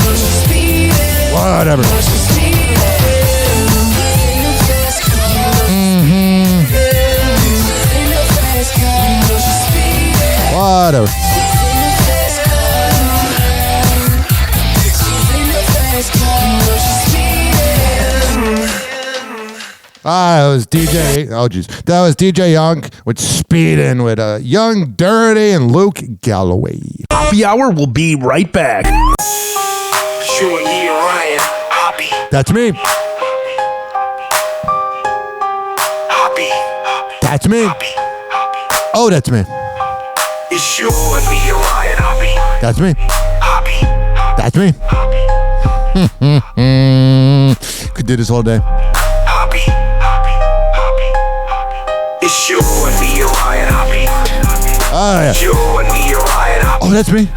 Whatever. Whatever. That was DJ. Oh, jeez. That was DJ UNK with Speedin' with Young Dirty and Luke Galloway. Hoppe Hour will be right back. Sure, yeah, Ryan Hoppe. That's me. Hoppe. That's me. Oh, that's me. It's you and me, Ryan Hoppe. That's me. Hoppe. That's me. Could do this all day. Hoppe. It's you and me, Ryan Hoppe. Oh, yeah. It's you and me, Ryan Hoppe. Oh, that's me.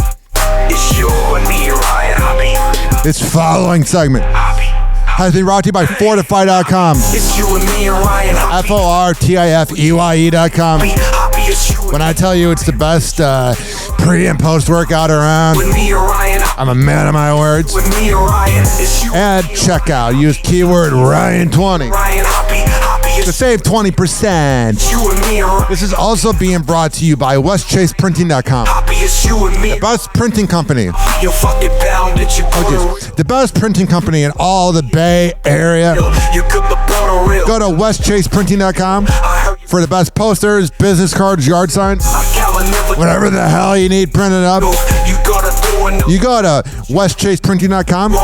It's you and me, Ryan Hoppe. This following segment has been brought to you by Fortify.com. It's you and me, Ryan Hoppe. FORTIFEYE.com. When I tell you it's the best pre and post workout around, I'm a man of my words. And check out. Use keyword Ryan20 to save 20%. This is also being brought to you by WestChasePrinting.com. The best printing company. The best printing company in all the Bay Area. Go to WestChasePrinting.com for the best posters, business cards, yard signs, whatever the hell you need printed up. You go to WestChasePrinting.com,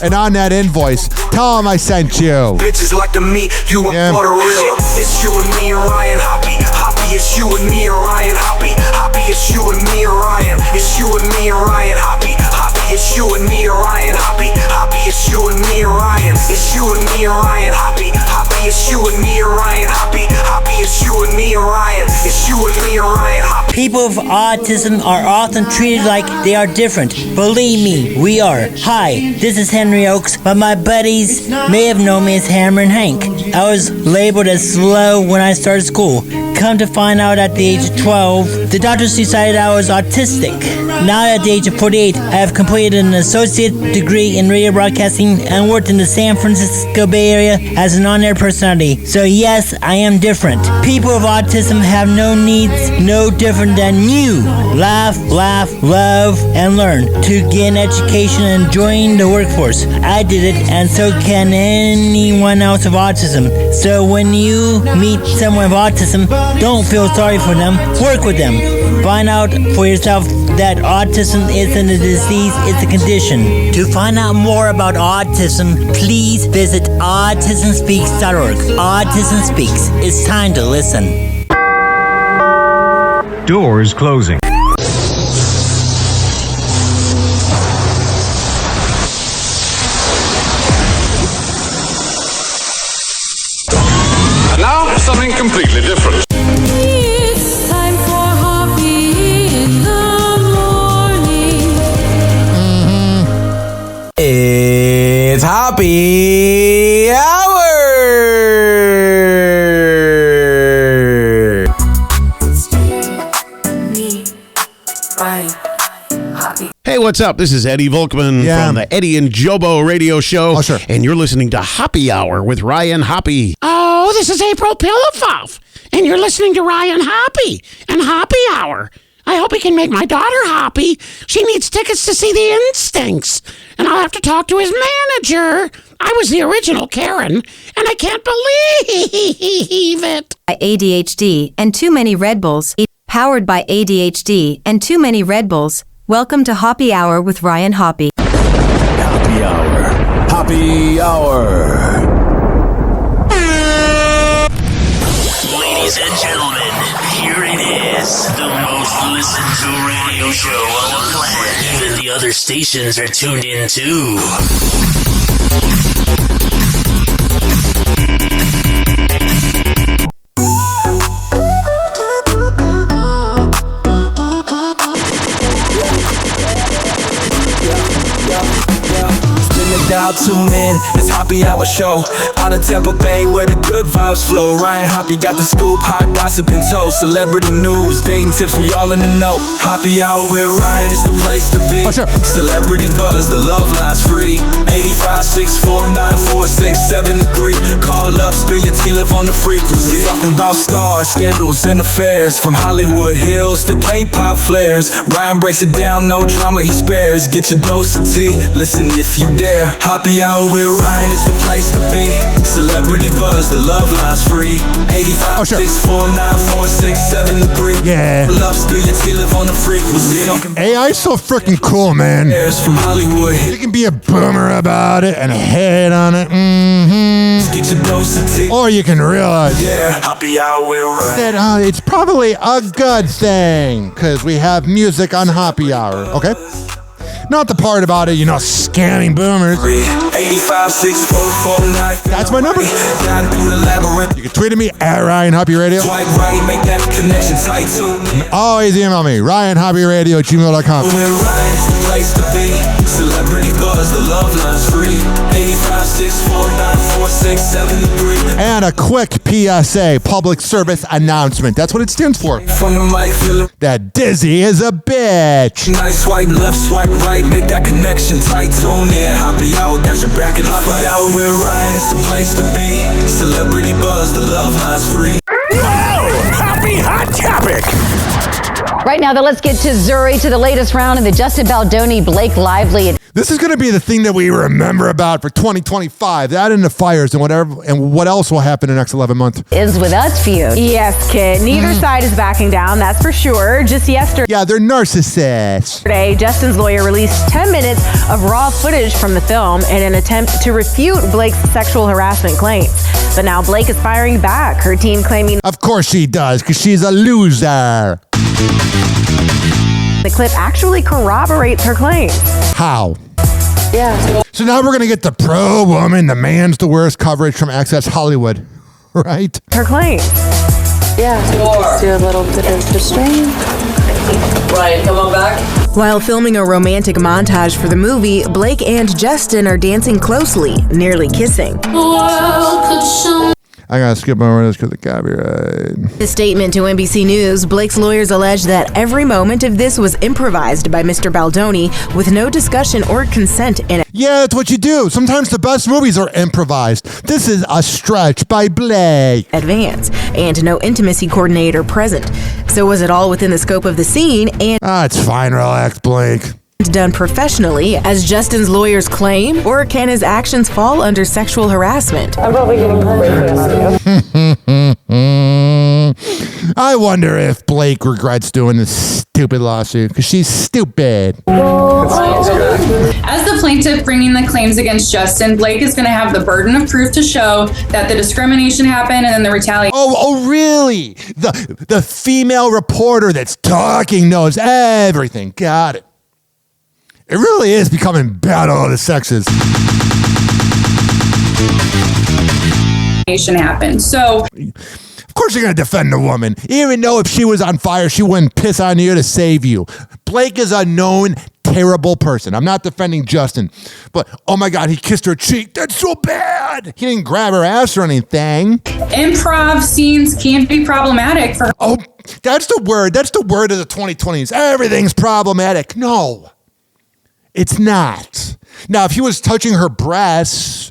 and on that invoice, tell them I sent you. Bitches like to meet you and real. It's you and me, Ryan Hoppe. Hoppe, it's you and me, Ryan Hoppe. Hoppe, it's you and me, Ryan. It's you and me, Ryan Hoppe. Hoppe, it's you and me, Ryan Hoppe. Hoppe, it's you and me, Ryan. It's you and me, Ryan Hoppe. Hoppe, it's you and me, Ryan Hoppe. Hoppe, it's you and me, Ryan. It's you and me, Ryan Hoppe. People with autism are often treated like they are different. Believe me, we are. Hi, this is Henry Oakes, but my buddies may have known me as Hammer and Hank. I was labeled as slow when I started school. Come to find out at the age of 12, the doctors decided I was autistic. Now at the age of 48, I have completed an associate degree in radio broadcasting and worked in the San Francisco Bay Area as an on-air personality. So yes, I am different. People with autism have no needs, no different than you. Laugh, love, and learn to gain education and join the workforce. I did it, and so can anyone else with autism. So when you meet someone with autism, don't feel sorry for them. Work with them. Find out for yourself that autism isn't a disease, it's a condition. To find out more about autism, please visit autismspeaks.org. Autism Speaks. It's time to listen. Doors closing. And now, something completely different. It's time for Hoppe in the morning. It's Hoppe Hour. Hey, what's up? This is Eddie Volkman from the Eddie and Jobo radio show. Oh, sure. And you're listening to Hoppe Hour with Ryan Hoppe. Oh, this is April Pillifuff, and you're listening to Ryan Hoppe and Hoppe Hour. I hope he can make my daughter happy. She needs tickets to see the Instincts, and I'll have to talk to his manager. I was the original Karen, and I can't believe it. ADHD and too many Red Bulls. Powered by ADHD and too many Red Bulls. Welcome to Hoppe Hour with Ryan Hoppe. Hoppe Hour. Hoppe Hour. Ladies and gentlemen, here it is, the most listened to radio show on the planet. Even the other stations are tuned in too. out, tune in. It's Hoppe Hour Show. Out of Tampa Bay where the good vibes flow. Ryan Hoppe got the scoop, hot gossip and toast. Celebrity news, dating tips, we all in the know. Hoppe Hour with Ryan is the place to be. Celebrity buzz, the love line's free. 85649467 Call up, spill your tea, live on the frequency. Talking about stars, scandals, and affairs. From Hollywood Hills to K-pop flares. Ryan breaks it down, no drama he spares. Get your dose of tea, listen if you dare. Hoppe Hour with Ryan is the place to be. Celebrity buzz, the love line's free. 85649467 Yeah. Love, spill your tea, live on the frequency. AI's so freaking cool, man. From Hollywood. You can be a boomer about it and hate on it. Get your dose of tea. Or you can realize Hoppe Hour with Ryan. that it's probably a good thing because we have music on Hoppe Hour, okay? Not the part about it, scamming boomers. 856449. That's my number. You can tweet at me at Ryan Hoppe Radio. Swipe right, make that connection tight to me. Always email me, RyanHoppeRadio@gmail.com. Where Ryan's the place to be. Celebrity buzz, the love line's free. 85649467 And a quick PSA, public service announcement. That's what it stands for. From the mic, feel That Dizzy is a bitch. nice, swipe left, swipe right, make that connection tight. Tune in, Hoppe Hour, got your back and Hoppe Hour with Ryan, it's the place to be. Celebrity buzz, the love line's free. Happy Hot Topic. Right now, though, let's get to Zuri, to the latest round in the Justin Baldoni, Blake Lively. This is going to be the thing that we remember about for 2025. That and the fires and whatever, and what else will happen in the next 11 months. Is with us feud. Yes, kid. Neither side is backing down, that's for sure. Just yesterday, Yeah, they're narcissists. Justin's lawyer released 10 minutes of raw footage from the film in an attempt to refute Blake's sexual harassment claims. But now Blake is firing back, her team claiming Of course she does, because she's a loser. the clip actually corroborates her claims. How? Yeah. So now we're going to get the pro-woman, the man's the worst coverage from Access Hollywood, right? Her claims. Yeah. Let's do a little bit of restraint. Ryan, come on back. While filming a romantic montage for the movie, Blake and Justin are dancing closely, nearly kissing. I got to skip over this because of copyright. In a statement to NBC News, Blake's lawyers allege that every moment of this was improvised by Mr. Baldoni with no discussion or consent in it. Yeah, that's what you do. Sometimes the best movies are improvised. This is a stretch by Blake. Advance, and no intimacy coordinator present. So was it all within the scope of the scene and it's fine, relax, Blake. done professionally, as Justin's lawyers claim, or can his actions fall under sexual harassment? I'm probably getting I wonder if Blake regrets doing this stupid lawsuit because she's stupid. As the plaintiff bringing the claims against Justin, Blake is going to have the burden of proof to show that the discrimination happened and then the retaliation. Oh, really? The female reporter that's talking knows everything. Got it. It really is becoming battle of the sexes. Happened. So, of course, you're going to defend the woman. Even though if she was on fire, she wouldn't piss on you to save you. Blake is a known terrible person. I'm not defending Justin, but oh my God, he kissed her cheek. That's so bad. He didn't grab her ass or anything. improv scenes can be problematic for her. Oh, that's the word. That's the word of the 2020s. Everything's problematic. No, it's not. Now, if he was touching her breasts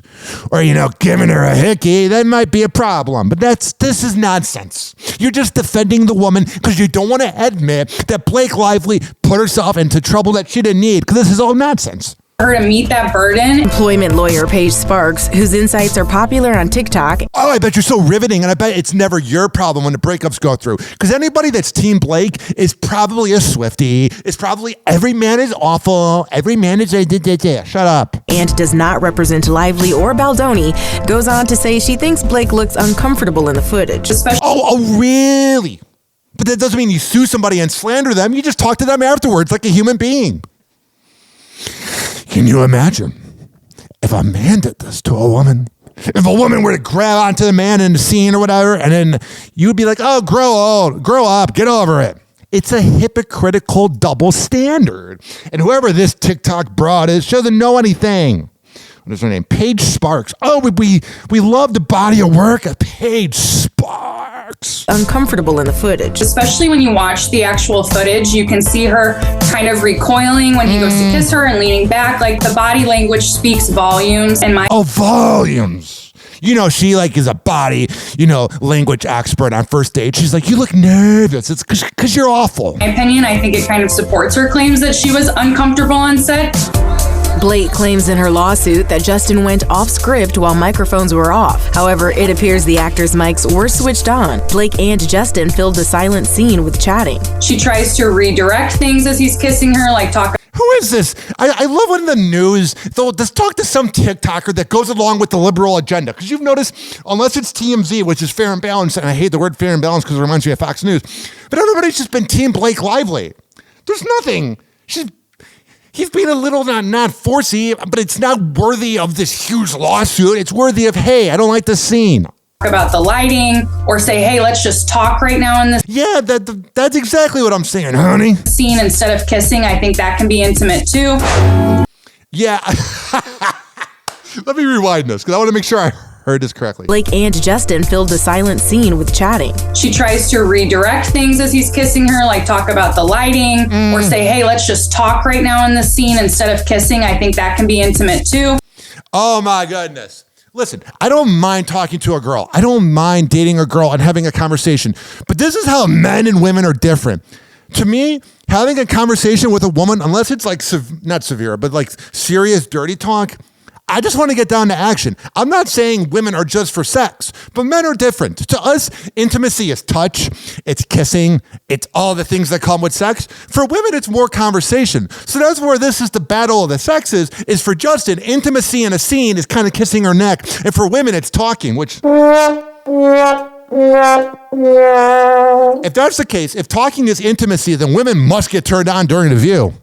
or, giving her a hickey, that might be a problem. But this is nonsense. You're just defending the woman because you don't want to admit that Blake Lively put herself into trouble that she didn't need, because this is all nonsense. Her to meet that burden. Employment lawyer Paige Sparks, whose insights are popular on TikTok. Oh, I bet you're so riveting, and I bet it's never your problem when the breakups go through. Because anybody that's Team Blake is probably a Swiftie. It's probably every man is awful. Every man is shut up. And does not represent Lively or Baldoni. Goes on to say she thinks Blake looks uncomfortable in the footage. Oh, really? But that doesn't mean you sue somebody and slander them. You just talk to them afterwards like a human being. Can you imagine if a man did this to a woman? If a woman were to grab onto the man in the scene or whatever, and then you'd be like, oh, grow up, get over it. It's a hypocritical double standard. And whoever this TikTok broad is, she doesn't know anything. what is her name? Paige Sparks. Oh, we love the body of work of Paige Sparks. Uncomfortable in the footage. Especially when you watch the actual footage, you can see her kind of recoiling when he goes to kiss her and leaning back. Like, the body language speaks volumes. And volumes. You know, she like is a body, language expert on first date. She's like, you look nervous. It's because you're awful. In my opinion, I think it kind of supports her claims that she was uncomfortable on set. Blake claims in her lawsuit that Justin went off script while microphones were off. However, it appears the actors' mics were switched on. Blake and Justin filled the silent scene with chatting. She tries to redirect things as he's kissing her, like talk. Who is this? I love when the news, they'll just talk to some TikToker that goes along with the liberal agenda. Because you've noticed, unless it's TMZ, which is fair and balanced, and I hate the word fair and balanced because it reminds me of Fox News, but everybody's just been Team Blake Lively. There's nothing. He's being a little not forcey, but it's not worthy of this huge lawsuit. It's worthy of, hey, I don't like this scene. About the lighting, or say, hey, let's just talk right now in this. Yeah, that's exactly what I'm saying, honey. Scene instead of kissing. I think that can be intimate too. Yeah. Let me rewind this because I want to make sure I heard this correctly. Blake and Justin filled the silent scene with chatting. She tries to redirect things as he's kissing her, like talk about the lighting, or say, hey, let's just talk right now in the scene instead of kissing. I think that can be intimate too. Oh my goodness. Listen, I don't mind talking to a girl. I don't mind dating a girl and having a conversation. But this is how men and women are different. To me, having a conversation with a woman, unless it's like, not severe, but like serious dirty talk, I just want to get down to action. I'm not saying women are just for sex, but men are different. To us, intimacy is touch, it's kissing, it's all the things that come with sex. For women, it's more conversation. So that's where this is the battle of the sexes, is for Justin, intimacy in a scene is kind of kissing her neck. And for women, it's talking, which... If that's the case, if talking is intimacy, then women must get turned on during the view.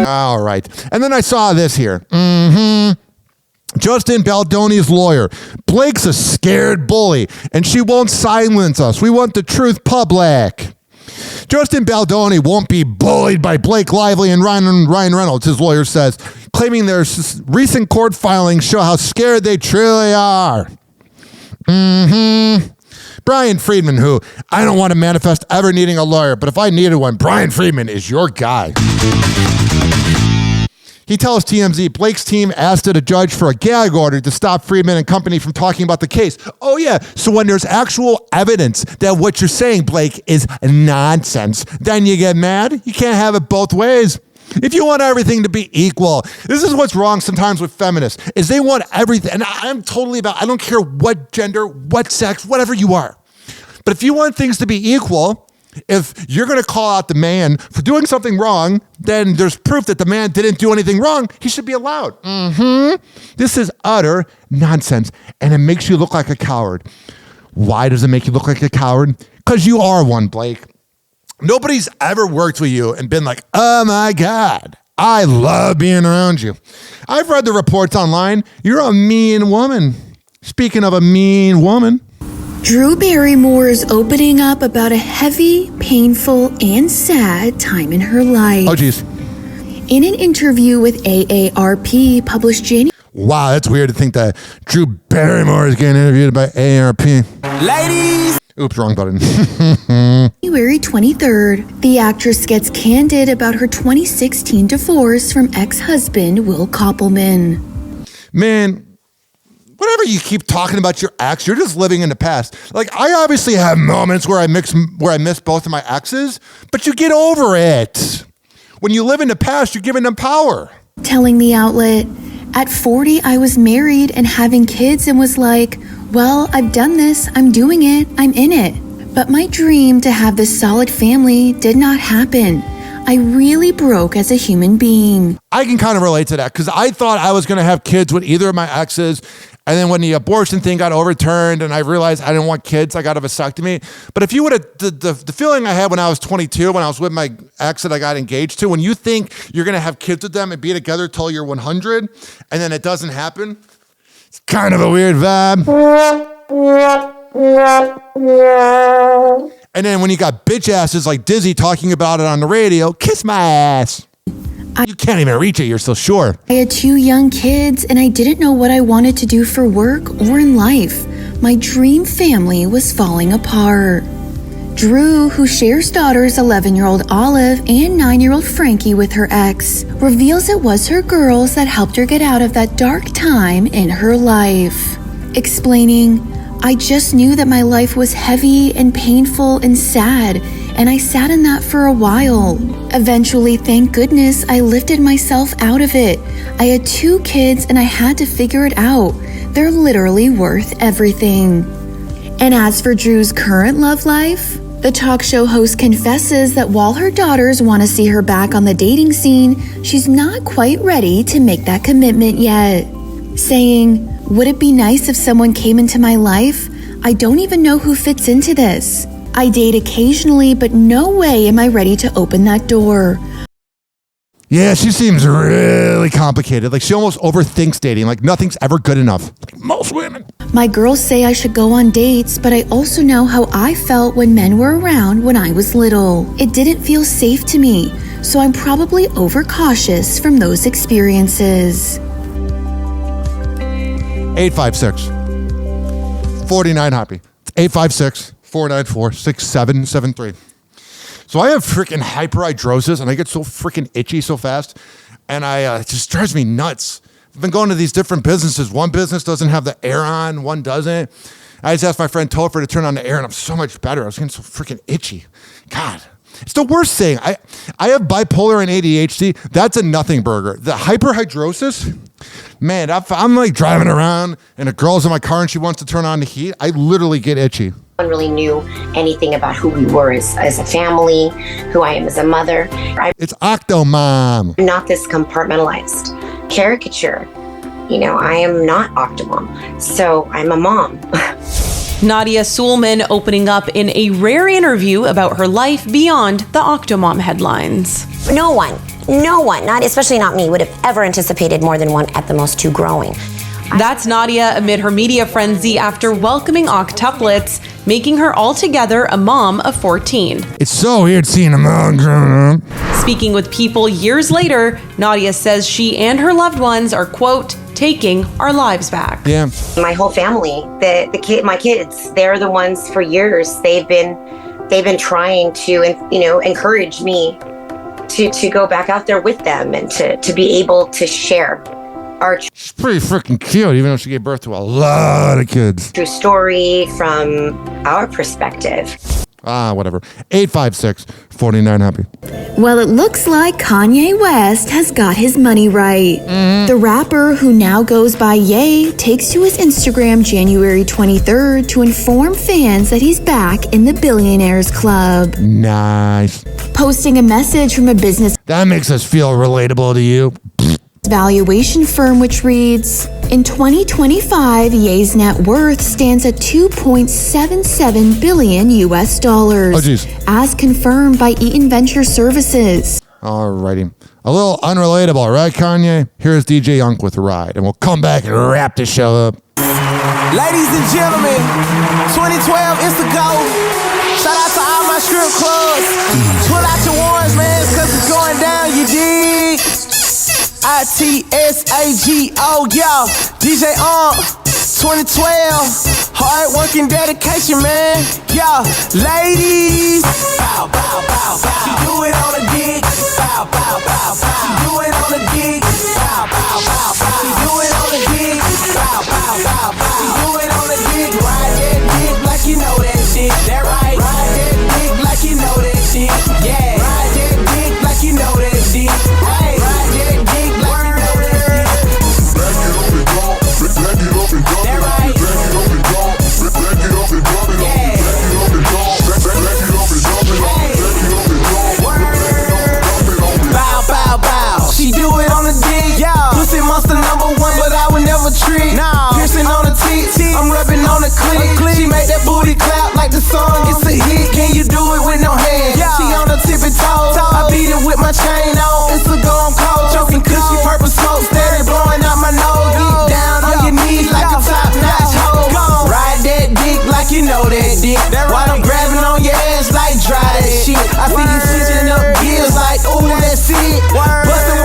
All right. And then I saw this here. Justin Baldoni's lawyer. Blake's a scared bully, and she won't silence us. We want the truth public. Justin Baldoni won't be bullied by Blake Lively and Ryan Reynolds, his lawyer says, claiming their recent court filings show how scared they truly are. Brian Friedman, who I don't want to manifest ever needing a lawyer, but if I needed one, Brian Friedman is your guy. He tells TMZ Blake's team asked a judge for a gag order to stop Friedman and company from talking about the case. Oh yeah, so when there's actual evidence that what you're saying, Blake, is nonsense, then you get mad? You can't have it both ways. If you want everything to be equal, this is what's wrong sometimes with feminists, is they want everything, and I'm totally about, I don't care what gender, what sex, whatever you are. But if you want things to be equal, if you're going to call out the man for doing something wrong, then there's proof that the man didn't do anything wrong. He should be allowed. This is utter nonsense, and it makes you look like a coward. Why does it make you look like a coward? Because you are one, Blake. Nobody's ever worked with you and been like, oh my God, I love being around you. I've read the reports online. You're a mean woman. Speaking of a mean woman. Drew Barrymore is opening up about a heavy, painful, and sad time in her life. Oh, geez. In an interview with AARP published January. Wow, that's weird to think that Drew Barrymore is getting interviewed by AARP. Ladies! Oops, wrong button. January 23rd, the actress gets candid about her 2016 divorce from ex-husband Will Koppelman. Man, whenever you keep talking about your ex, you're just living in the past. Like, I obviously have moments where I miss both of my exes, but you get over it. When you live in the past, you're giving them power. Telling the outlet, at 40, I was married and having kids and was like, well, I've done this, I'm doing it, I'm in it. But my dream to have this solid family did not happen. I really broke as a human being. I can kind of relate to that because I thought I was going to have kids with either of my exes. And then when the abortion thing got overturned and I realized I didn't want kids, I got a vasectomy. But if you would have, the feeling I had when I was 22, when I was with my ex that I got engaged to, when you think you're going to have kids with them and be together till you're 100 and then it doesn't happen, it's kind of a weird vibe. And then when you got bitch asses like Dizzy talking about it on the radio, kiss my ass. You can't even reach it, you're so sure. I had 2 young kids and I didn't know what I wanted to do for work or in life. My dream family was falling apart. Drew, who shares daughters 11-year-old Olive and 9-year-old Frankie with her ex, reveals it was her girls that helped her get out of that dark time in her life. Explaining, I just knew that my life was heavy and painful and sad, and I sat in that for a while. Eventually, thank goodness, I lifted myself out of it. I had 2 kids and I had to figure it out. They're literally worth everything. And as for Drew's current love life, the talk show host confesses that while her daughters want to see her back on the dating scene, she's not quite ready to make that commitment yet. Saying, would it be nice if someone came into my life? I don't even know who fits into this. I date occasionally, but no way am I ready to open that door. Yeah, she seems really complicated. Like she almost overthinks dating. Like nothing's ever good enough. Like most women. My girls say I should go on dates, but I also know how I felt when men were around when I was little. It didn't feel safe to me, so I'm probably overcautious from those experiences. 856 Hoppe. It's 856-494-6773. So I have freaking hyperhidrosis and I get so freaking itchy so fast and it just drives me nuts. I've been going to these different businesses. One business doesn't have the air on, one doesn't. I just asked my friend Topher to turn on the air and I'm so much better. I was getting so freaking itchy. God, it's the worst thing. I have bipolar and ADHD. That's a nothing burger. The hyperhidrosis, man, I'm like driving around and a girl's in my car and she wants to turn on the heat. I literally get itchy. No one really knew anything about who we were as a family, who I am as a mother. It's Octomom. I'm not this compartmentalized caricature. You know, I am not Octomom, so I'm a mom. Nadia Suleman opening up in a rare interview about her life beyond the Octomom headlines. No one, not especially not me, would have ever anticipated more than 1, at the most 2 growing. That's Nadia amid her media frenzy after welcoming octuplets, making her altogether a mom of 14. It's so weird seeing a mom growing up. Speaking with People years later, Nadia says she and her loved ones are, quote, taking our lives back. Yeah. My whole family, my kids, they're the ones for years. They've been trying to, encourage me to go back out there with them and to be able to share She's pretty freaking cute, even though she gave birth to a lot of kids. True story from our perspective. Whatever. 856-49-Hoppe. Well, it looks like Kanye West has got his money right. The rapper, who now goes by Ye, takes to his Instagram January 23rd to inform fans that he's back in the Billionaires Club. Nice. Posting a message from a business that makes us feel relatable to you. Valuation firm, which reads, in 2025, Ye's net worth stands at $2.77 billion US. Oh, geez. As confirmed by Eaton Venture Services. Alrighty. A little unrelatable, right, Kanye? Here's DJ UNK with Ride, and we'll come back and wrap the show up. Ladies and gentlemen, 2012 is the go. Shout out to all my strip clubs. Pull out your orange, man, cause it's going down, you dig? ITSAGO, yo, DJ 2012, hard working dedication, man, yo, ladies. Bow, bow, bow, bow. She do it on a gig. Bow, bow, bow, bow. She do it on a gig. Bow, bow, bow, bow. She do it on a gig. Bow, bow, bow, bow. She do it on a gig. Ride that dick like you know that shit. That right. Ride that dick like you know that shit. Yeah. Ride that dick like you know that shit. Hey. She do it on the dig, yeah. Pussy monster #1, but I would never trick. Nah. Piercing on the tits, I'm rubbing on the clit. She make that booty clap like the song. It's a hit. Can you do it with no hands? Yeah. She on the tippy toes. I beat it with my chain on. It's a go, I'm cold. Choking cushy purple smoke, steady blowing out my nose. Get down on your knees like a top notch hoe. Ride that dick like you know that dick. While I'm grabbing on your ass like dry that shit. I see you switching up gears like, ooh, that's it. Bustin'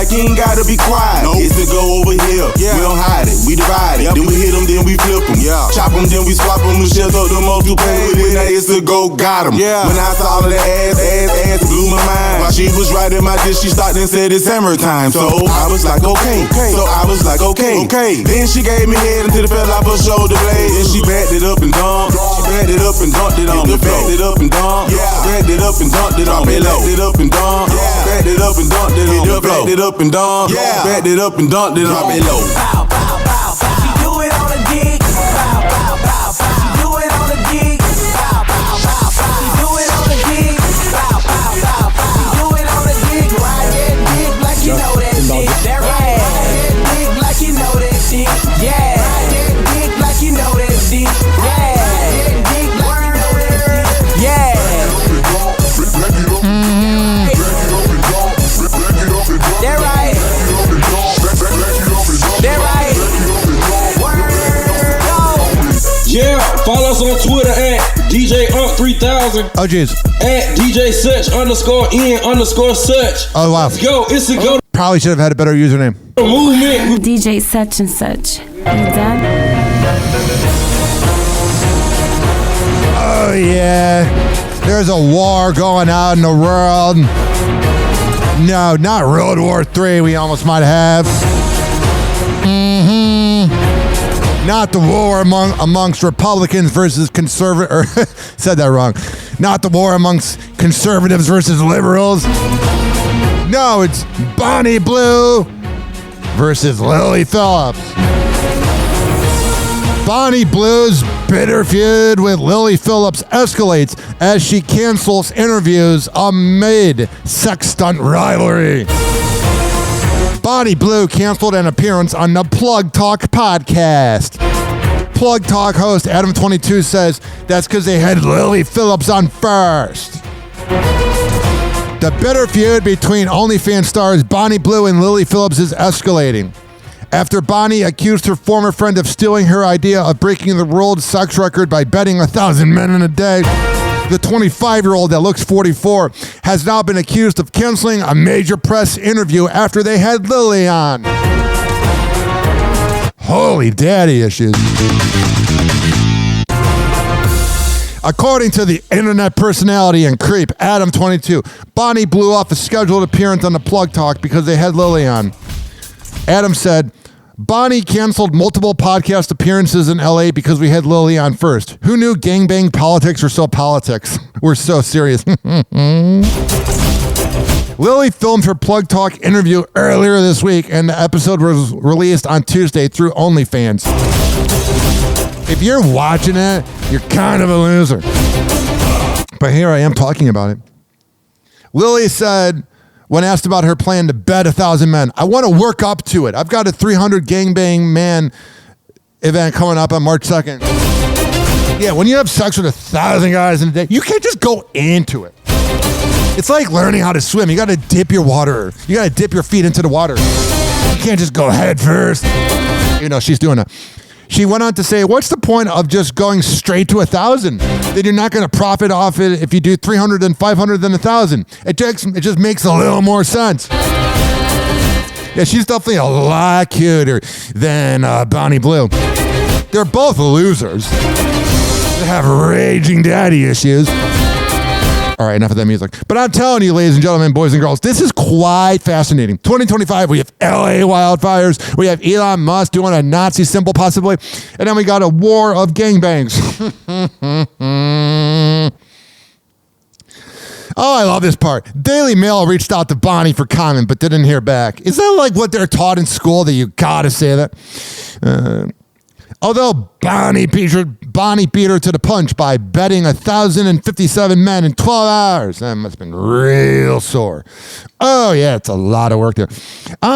like you ain't gotta be quiet. Nope. It's to go over here. Yeah. We don't hide it, we divide it. Yep. Then we hit them, then we flip them. Yeah. Chop them, then we swap them. We shut up the most you play with it. Now it's to go got them. Yeah. When I saw all of the ass, it blew my mind. While she was right in my dish, she stopped and said it's hammer time. So I was like, okay. So I was like, okay. Then she gave me head until it fell off her shoulder blade. And she backed it up and dumped. She backed it up and dumped it on me. Backed it up and dumped. Backed it up and dumped it on me. Backed it up and dumped. Backed it up and dumped it on me. Backed it up and dumped. Backed it up and dumped it on me. Low. Bow, bow, bow. She do it on a gig. Bow, bow, bow. She do it on a gig. Bow, bow, bow. She do it on a gig. Bow, bow, bow. She do it on a gig. Ride that dick like you know that shit. That right. Ride that dick like you know that shit. Yeah. Ride that dick like you know that shit. Yeah. Ride that dick like you know that shit. Yeah. That right. That right. Yeah, follow us on Twitter at DJ UNK3000. Oh, jeez. At DJ Such _N_Such. Oh, wow. Let's go. It's a go. Probably should have had a better username. Movement. DJ Such and Such. You done? Oh, yeah. There's a war going on in the world. No, not World War III. We almost might have. Not the war amongst Republicans versus conservatives. Said that wrong. Not the war amongst conservatives versus liberals. No, it's Bonnie Blue versus Lily Phillips. Bonnie Blue's bitter feud with Lily Phillips escalates as she cancels interviews amid sex stunt rivalry. Bonnie Blue canceled an appearance on the Plug Talk podcast. Plug Talk host Adam22 says that's because they had Lily Phillips on first. The bitter feud between OnlyFans stars Bonnie Blue and Lily Phillips is escalating. After Bonnie accused her former friend of stealing her idea of breaking the world sex record by bedding 1,000 men in a day, the 25-year-old that looks 44 has now been accused of canceling a major press interview after they had Lily on. Holy daddy issues. According to the internet personality and creep Adam22, Bonnie blew off a scheduled appearance on the Plug Talk because they had Lily on. Adam said, Bonnie canceled multiple podcast appearances in LA because we had Lily on first. Who knew gangbang politics were so politics? We're so serious. Lily filmed her Plug Talk interview earlier this week, and the episode was released on Tuesday through OnlyFans. If you're watching it, you're kind of a loser. But here I am talking about it. Lily said, when asked about her plan to bed 1,000 men, I want to work up to it. I've got a 300 gangbang man event coming up on March 2nd. Yeah, when you have sex with 1,000 guys in a day, you can't just go into it. It's like learning how to swim. You got to dip your water. You got to dip your feet into the water. You can't just go head first. You know, she's doing that. She went on to say, what's the point of just going straight to 1,000? Then you're not going to profit off it if you do 300 and 500 then 1,000. It just makes a little more sense. Yeah, she's definitely a lot cuter than Bonnie Blue. They're both losers. They have raging daddy issues. All right, enough of that music. But I'm telling you, ladies and gentlemen, boys and girls, this is quite fascinating. 2025, we have LA wildfires. We have Elon Musk doing a Nazi symbol, possibly. And then we got a war of gangbangs. Oh, I love this part. Daily Mail reached out to Bonnie for comment, but didn't hear back. Is that like what they're taught in school, that you gotta say that? Although Bonnie beat her to the punch by betting 1,057 men in 12 hours. That must have been real sore. Oh, yeah, it's a lot of work there.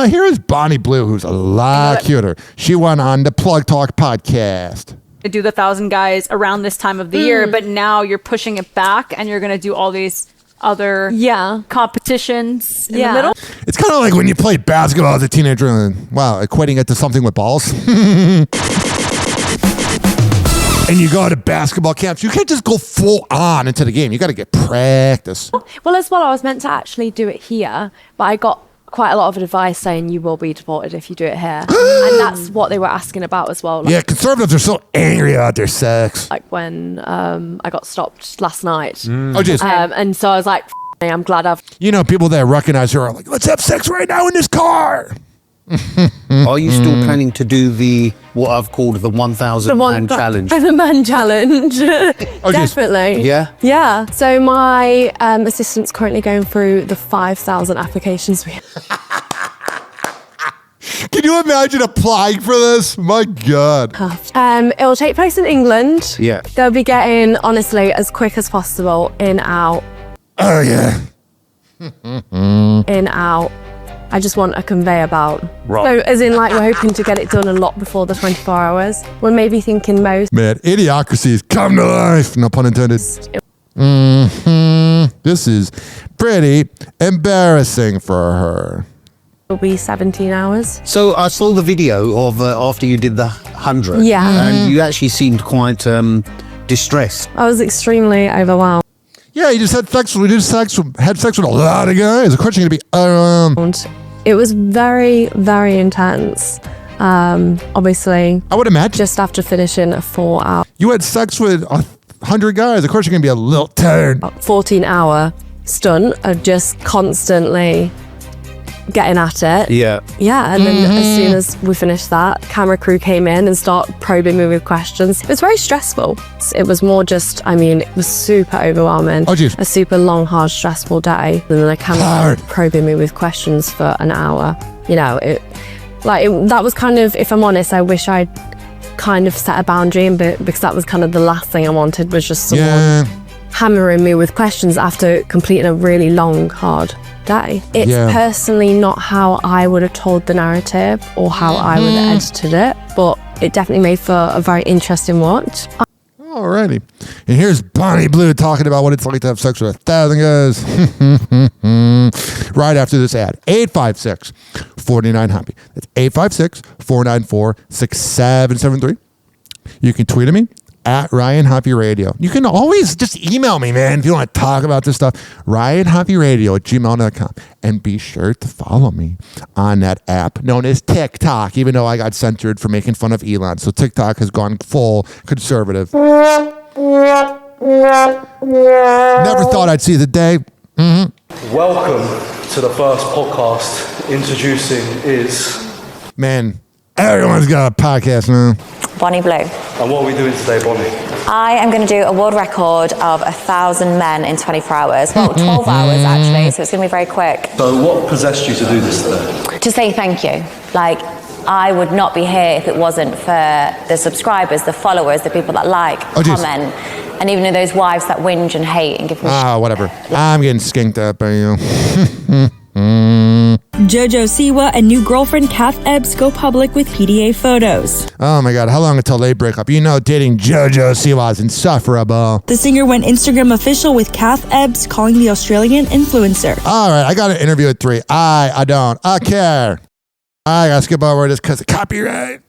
Here is Bonnie Blue, who's a lot cuter. She went on the Plug Talk podcast. Do the 1,000 guys around this time of the year, but now you're pushing it back and you're going to do all these other competitions in the middle. It's kind of like when you played basketball as a teenager and, wow, equating it to something with balls. And you go to basketball camps, you can't just go full on into the game. You got to get practice. Well, as well, I was meant to actually do it here, but I got quite a lot of advice saying you will be deported if you do it here. And that's what they were asking about as well. Like, yeah, conservatives are so angry about their sex. Like when I got stopped last night. Oh, jeez. And so I was like, I'm glad I've... You know, people that recognize her are like, let's have sex right now in this car. Are you still planning to do what I've called the 1,000 man challenge? The man challenge. Definitely. Yeah? Yeah. So my assistant's currently going through the 5,000 applications we have. Can you imagine applying for this? My God. It'll take place in England. Yeah. They'll be getting, honestly, as quick as possible, in, out. Oh, yeah. In, out. I just want a conveyor belt. Right. So, as in, like, we're hoping to get it done a lot before the 24 hours. We're maybe thinking most. Man, idiocracies come to life. No pun intended. This is pretty embarrassing for her. It'll be 17 hours. So I saw the video of after you did the 100. Yeah. And you actually seemed quite distressed. I was extremely overwhelmed. Yeah, you just had sex with a lot of guys. Of course you're going to be It was very, very intense. Obviously, I would imagine. Just after finishing a 4 hour. You had sex with 100 guys. Of course you're going to be a little tired. 14-hour stunt of just constantly getting at it. Yeah. Yeah, and then as soon as we finished that, camera crew came in and started probing me with questions. It was very stressful. It was more just, it was super overwhelming. Oh, geez. A super long, hard, stressful day. And then the camera probing me with questions for an hour. You know, that was kind of, if I'm honest, I wish I'd kind of set a boundary, because that was kind of the last thing I wanted, was just someone hammering me with questions after completing a really long, hard day. It's personally not how I would have told the narrative or how I would have edited it, but it definitely made for a very interesting watch. Alrighty. And here's Bonnie Blue talking about what it's like to have sex with 1,000 guys. Right after this ad. 856-49-HOPPY. That's 856-494-6773. You can tweet at me at Ryan Hoppe Radio. You can always just email me, man, if you want to talk about this stuff. RyanHoppeRadio@gmail.com. And be sure to follow me on that app known as TikTok, even though I got censored for making fun of Elon. So TikTok has gone full conservative. Never thought I'd see the day. Welcome to the first podcast. Introducing is... Man, everyone's got a podcast now. Bonnie Blue. And what are we doing today, Bonnie? I am going to do a world record of 1,000 men in 24 hours. Well, 12 hours actually, so it's going to be very quick. So what possessed you to do this today? To say thank you. Like, I would not be here if it wasn't for the subscribers, the followers, the people that like, comment, and even those wives that whinge and hate and give me whatever. I'm getting skinked up by you. JoJo Siwa and new girlfriend Kath Ebbs go public with PDA photos. Oh my God, how long until they break up? You know, dating JoJo Siwa is insufferable. The singer went Instagram official with Kath Ebbs, calling the Australian influencer. All right, I got an interview at 3. I don't care. I gotta skip over this because of copyright.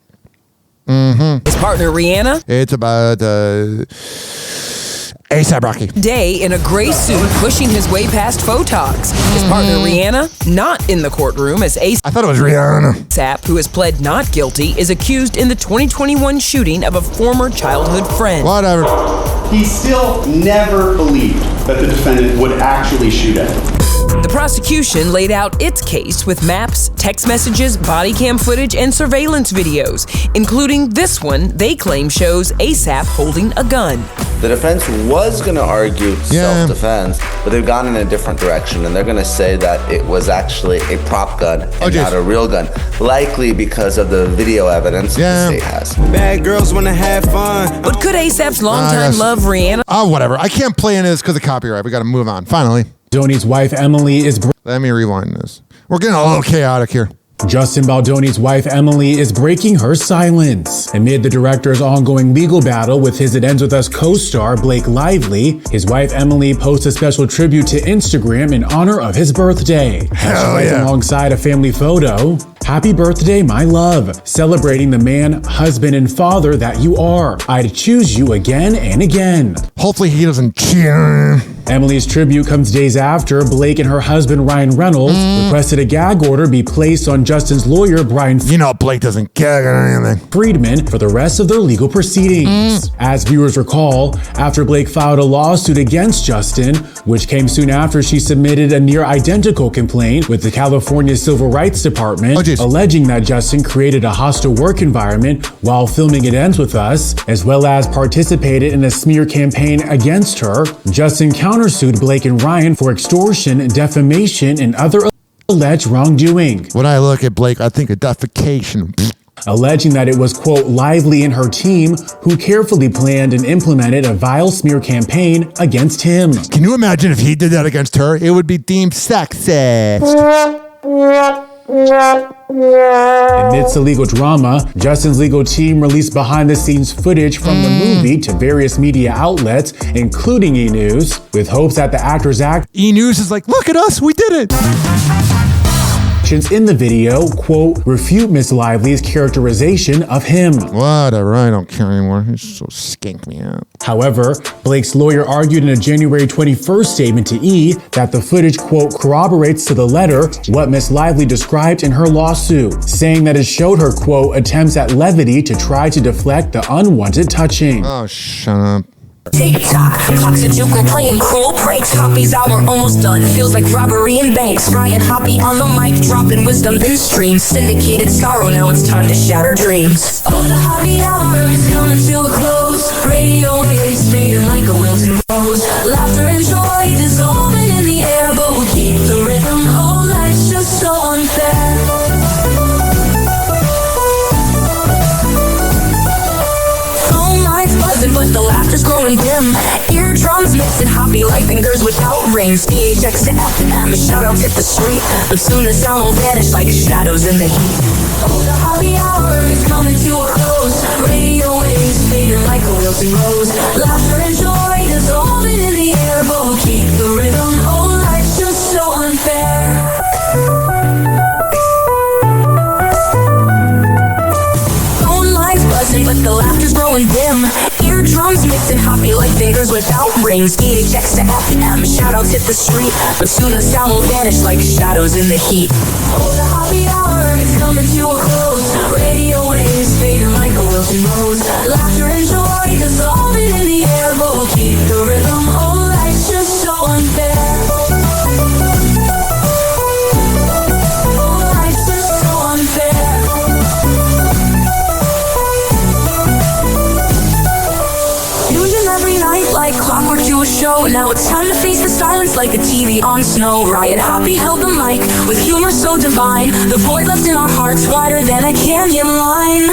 His partner Rihanna. It's about A$AP Rocky. Day in a gray suit pushing his way past Photox. His partner Rihanna, not in the courtroom as A$AP. I thought it was Rihanna. A$AP, who has pled not guilty, is accused in the 2021 shooting of a former childhood friend. Whatever. He still never believed that the defendant would actually shoot at him. The prosecution laid out its case with maps, text messages, body cam footage, and surveillance videos, including this one they claim shows A$AP holding a gun. The defense was going to argue self-defense, but they've gone in a different direction, and they're going to say that it was actually a prop gun and not a real gun, likely because of the video evidence the state has. Bad girls want to have fun. But could A$AP's longtime love Rihanna? Oh, whatever. I can't play in this because of copyright. We got to move on. Finally. Baldoni's wife Emily is... Let me rewind this. We're getting a little chaotic here. Justin Baldoni's wife Emily is breaking her silence. Amid the director's ongoing legal battle with his It Ends With Us co-star Blake Lively, his wife Emily posts a special tribute to Instagram in honor of his birthday. She writes alongside a family photo, "Happy birthday, my love. Celebrating the man, husband, and father that you are. I'd choose you again and again." Hopefully he doesn't cheer. Emily's tribute comes days after Blake and her husband Ryan Reynolds requested a gag order be placed on Justin's lawyer Brian Blake doesn't gag or anything. Friedman for the rest of their legal proceedings. As viewers recall, after Blake filed a lawsuit against Justin, which came soon after she submitted a near identical complaint with the California Civil Rights Department, alleging that Justin created a hostile work environment while filming It Ends With Us, as well as participated in a smear campaign against her, Justin countersued Blake and Ryan for extortion, defamation, and other alleged wrongdoing. When I look at Blake, I think of defecation. Alleging that it was, quote, Lively and her team who carefully planned and implemented a vile smear campaign against him. Can you imagine if he did that against her? It would be deemed sexist. Amidst the legal drama, Justin's legal team released behind-the-scenes footage from the movie to various media outlets, including E! News, with hopes that the actor's E! News is like, look at us, we did it! In the video, quote, refute Miss Lively's characterization of him. Whatever, I don't care anymore. He's so skink me out. However, Blake's lawyer argued in a January 21st statement to E! That the footage, quote, corroborates to the letter what Miss Lively described in her lawsuit, saying that it showed her, quote, attempts at levity to try to deflect the unwanted touching. Oh, shut up. TikTok, clocks are juking, playing cruel pranks. Hoppe's hour almost done, feels like robbery in banks. Ryan Hoppe on the mic, dropping wisdom in streams. Syndicated sorrow, now it's time to shatter dreams. Oh, the Hoppe Hour is coming to a close. Radio waves fading like a wilted rose. Laughter and joy dissolving in the air, but we'll keep the rhythm. Oh, life's just so unfair. But the laughter's growing dim. Eardrums mixing Hoppe like fingers without rings. DHX to FM, shout out hit the street. But soon the sound will vanish like shadows in the heat. Oh, the Hoppe Hour is coming to a close. Radio waves fading like a wilting rose. Laughter and joy dissolving in the air, but we'll keep the rhythm. Oh, life's just so unfair. But the laughter's growing dim. Eardrums mixing Hoppe like fingers without rings. DHX to FM, shout-outs hit the street. But soon the sound will vanish like shadows in the heat. Oh, the Hoppe Hour is coming to a close. Radio waves fading like a wilting rose. Laughter and joy dissolving in the air, but we'll keep the rhythm. Oh, life's just so unfair. Oh, life's just so unfair. Every night like clockwork to a show. Now it's time to face the silence like a TV on snow. Ryan Hoppe held the mic with humor so divine. The void left in our hearts wider than a canyon line.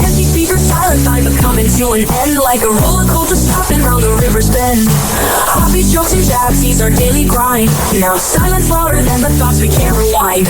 Empty speakers silent, time but coming to an end. Like a rollercoaster stopping round the river's bend. Hoppe's jokes and jabs, these our daily grind. Now silence louder than the thoughts we can't rewind.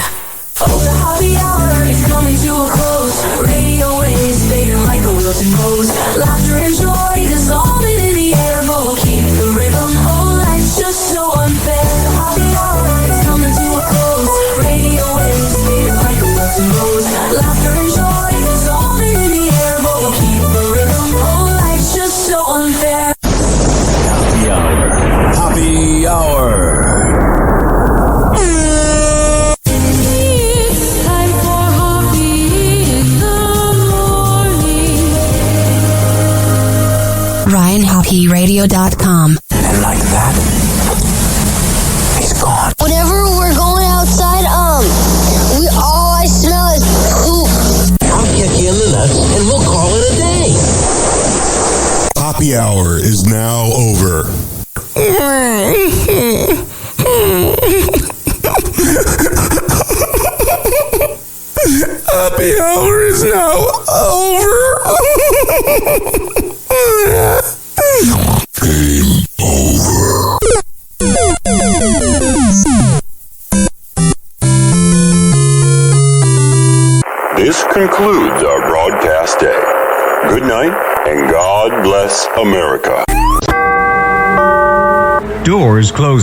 Oh, the Hoppe Hour is coming to a close. Radio waves fading like a wilting rose. Laughter and joy dissolving in the air, but we'll keep the rhythm. Oh, life's just so unfair. The Hoppe Hour is coming to a close. Radio waves fading like a wilting rose. Laughter and joy dissolving in the air, but we'll keep the rhythm. Oh, life's just so unfair. Hoppe Hour. Hoppe Hour. RyanHoppeRadio.com. And like that, he's gone. Whenever we're going outside, all I smell is poop. I'll kick you in the nuts and we'll call it a day. Hoppe Hour is now over. Hoppe Hour is now over. Game over. This concludes our broadcast day. Good night, and God bless America. Doors closing.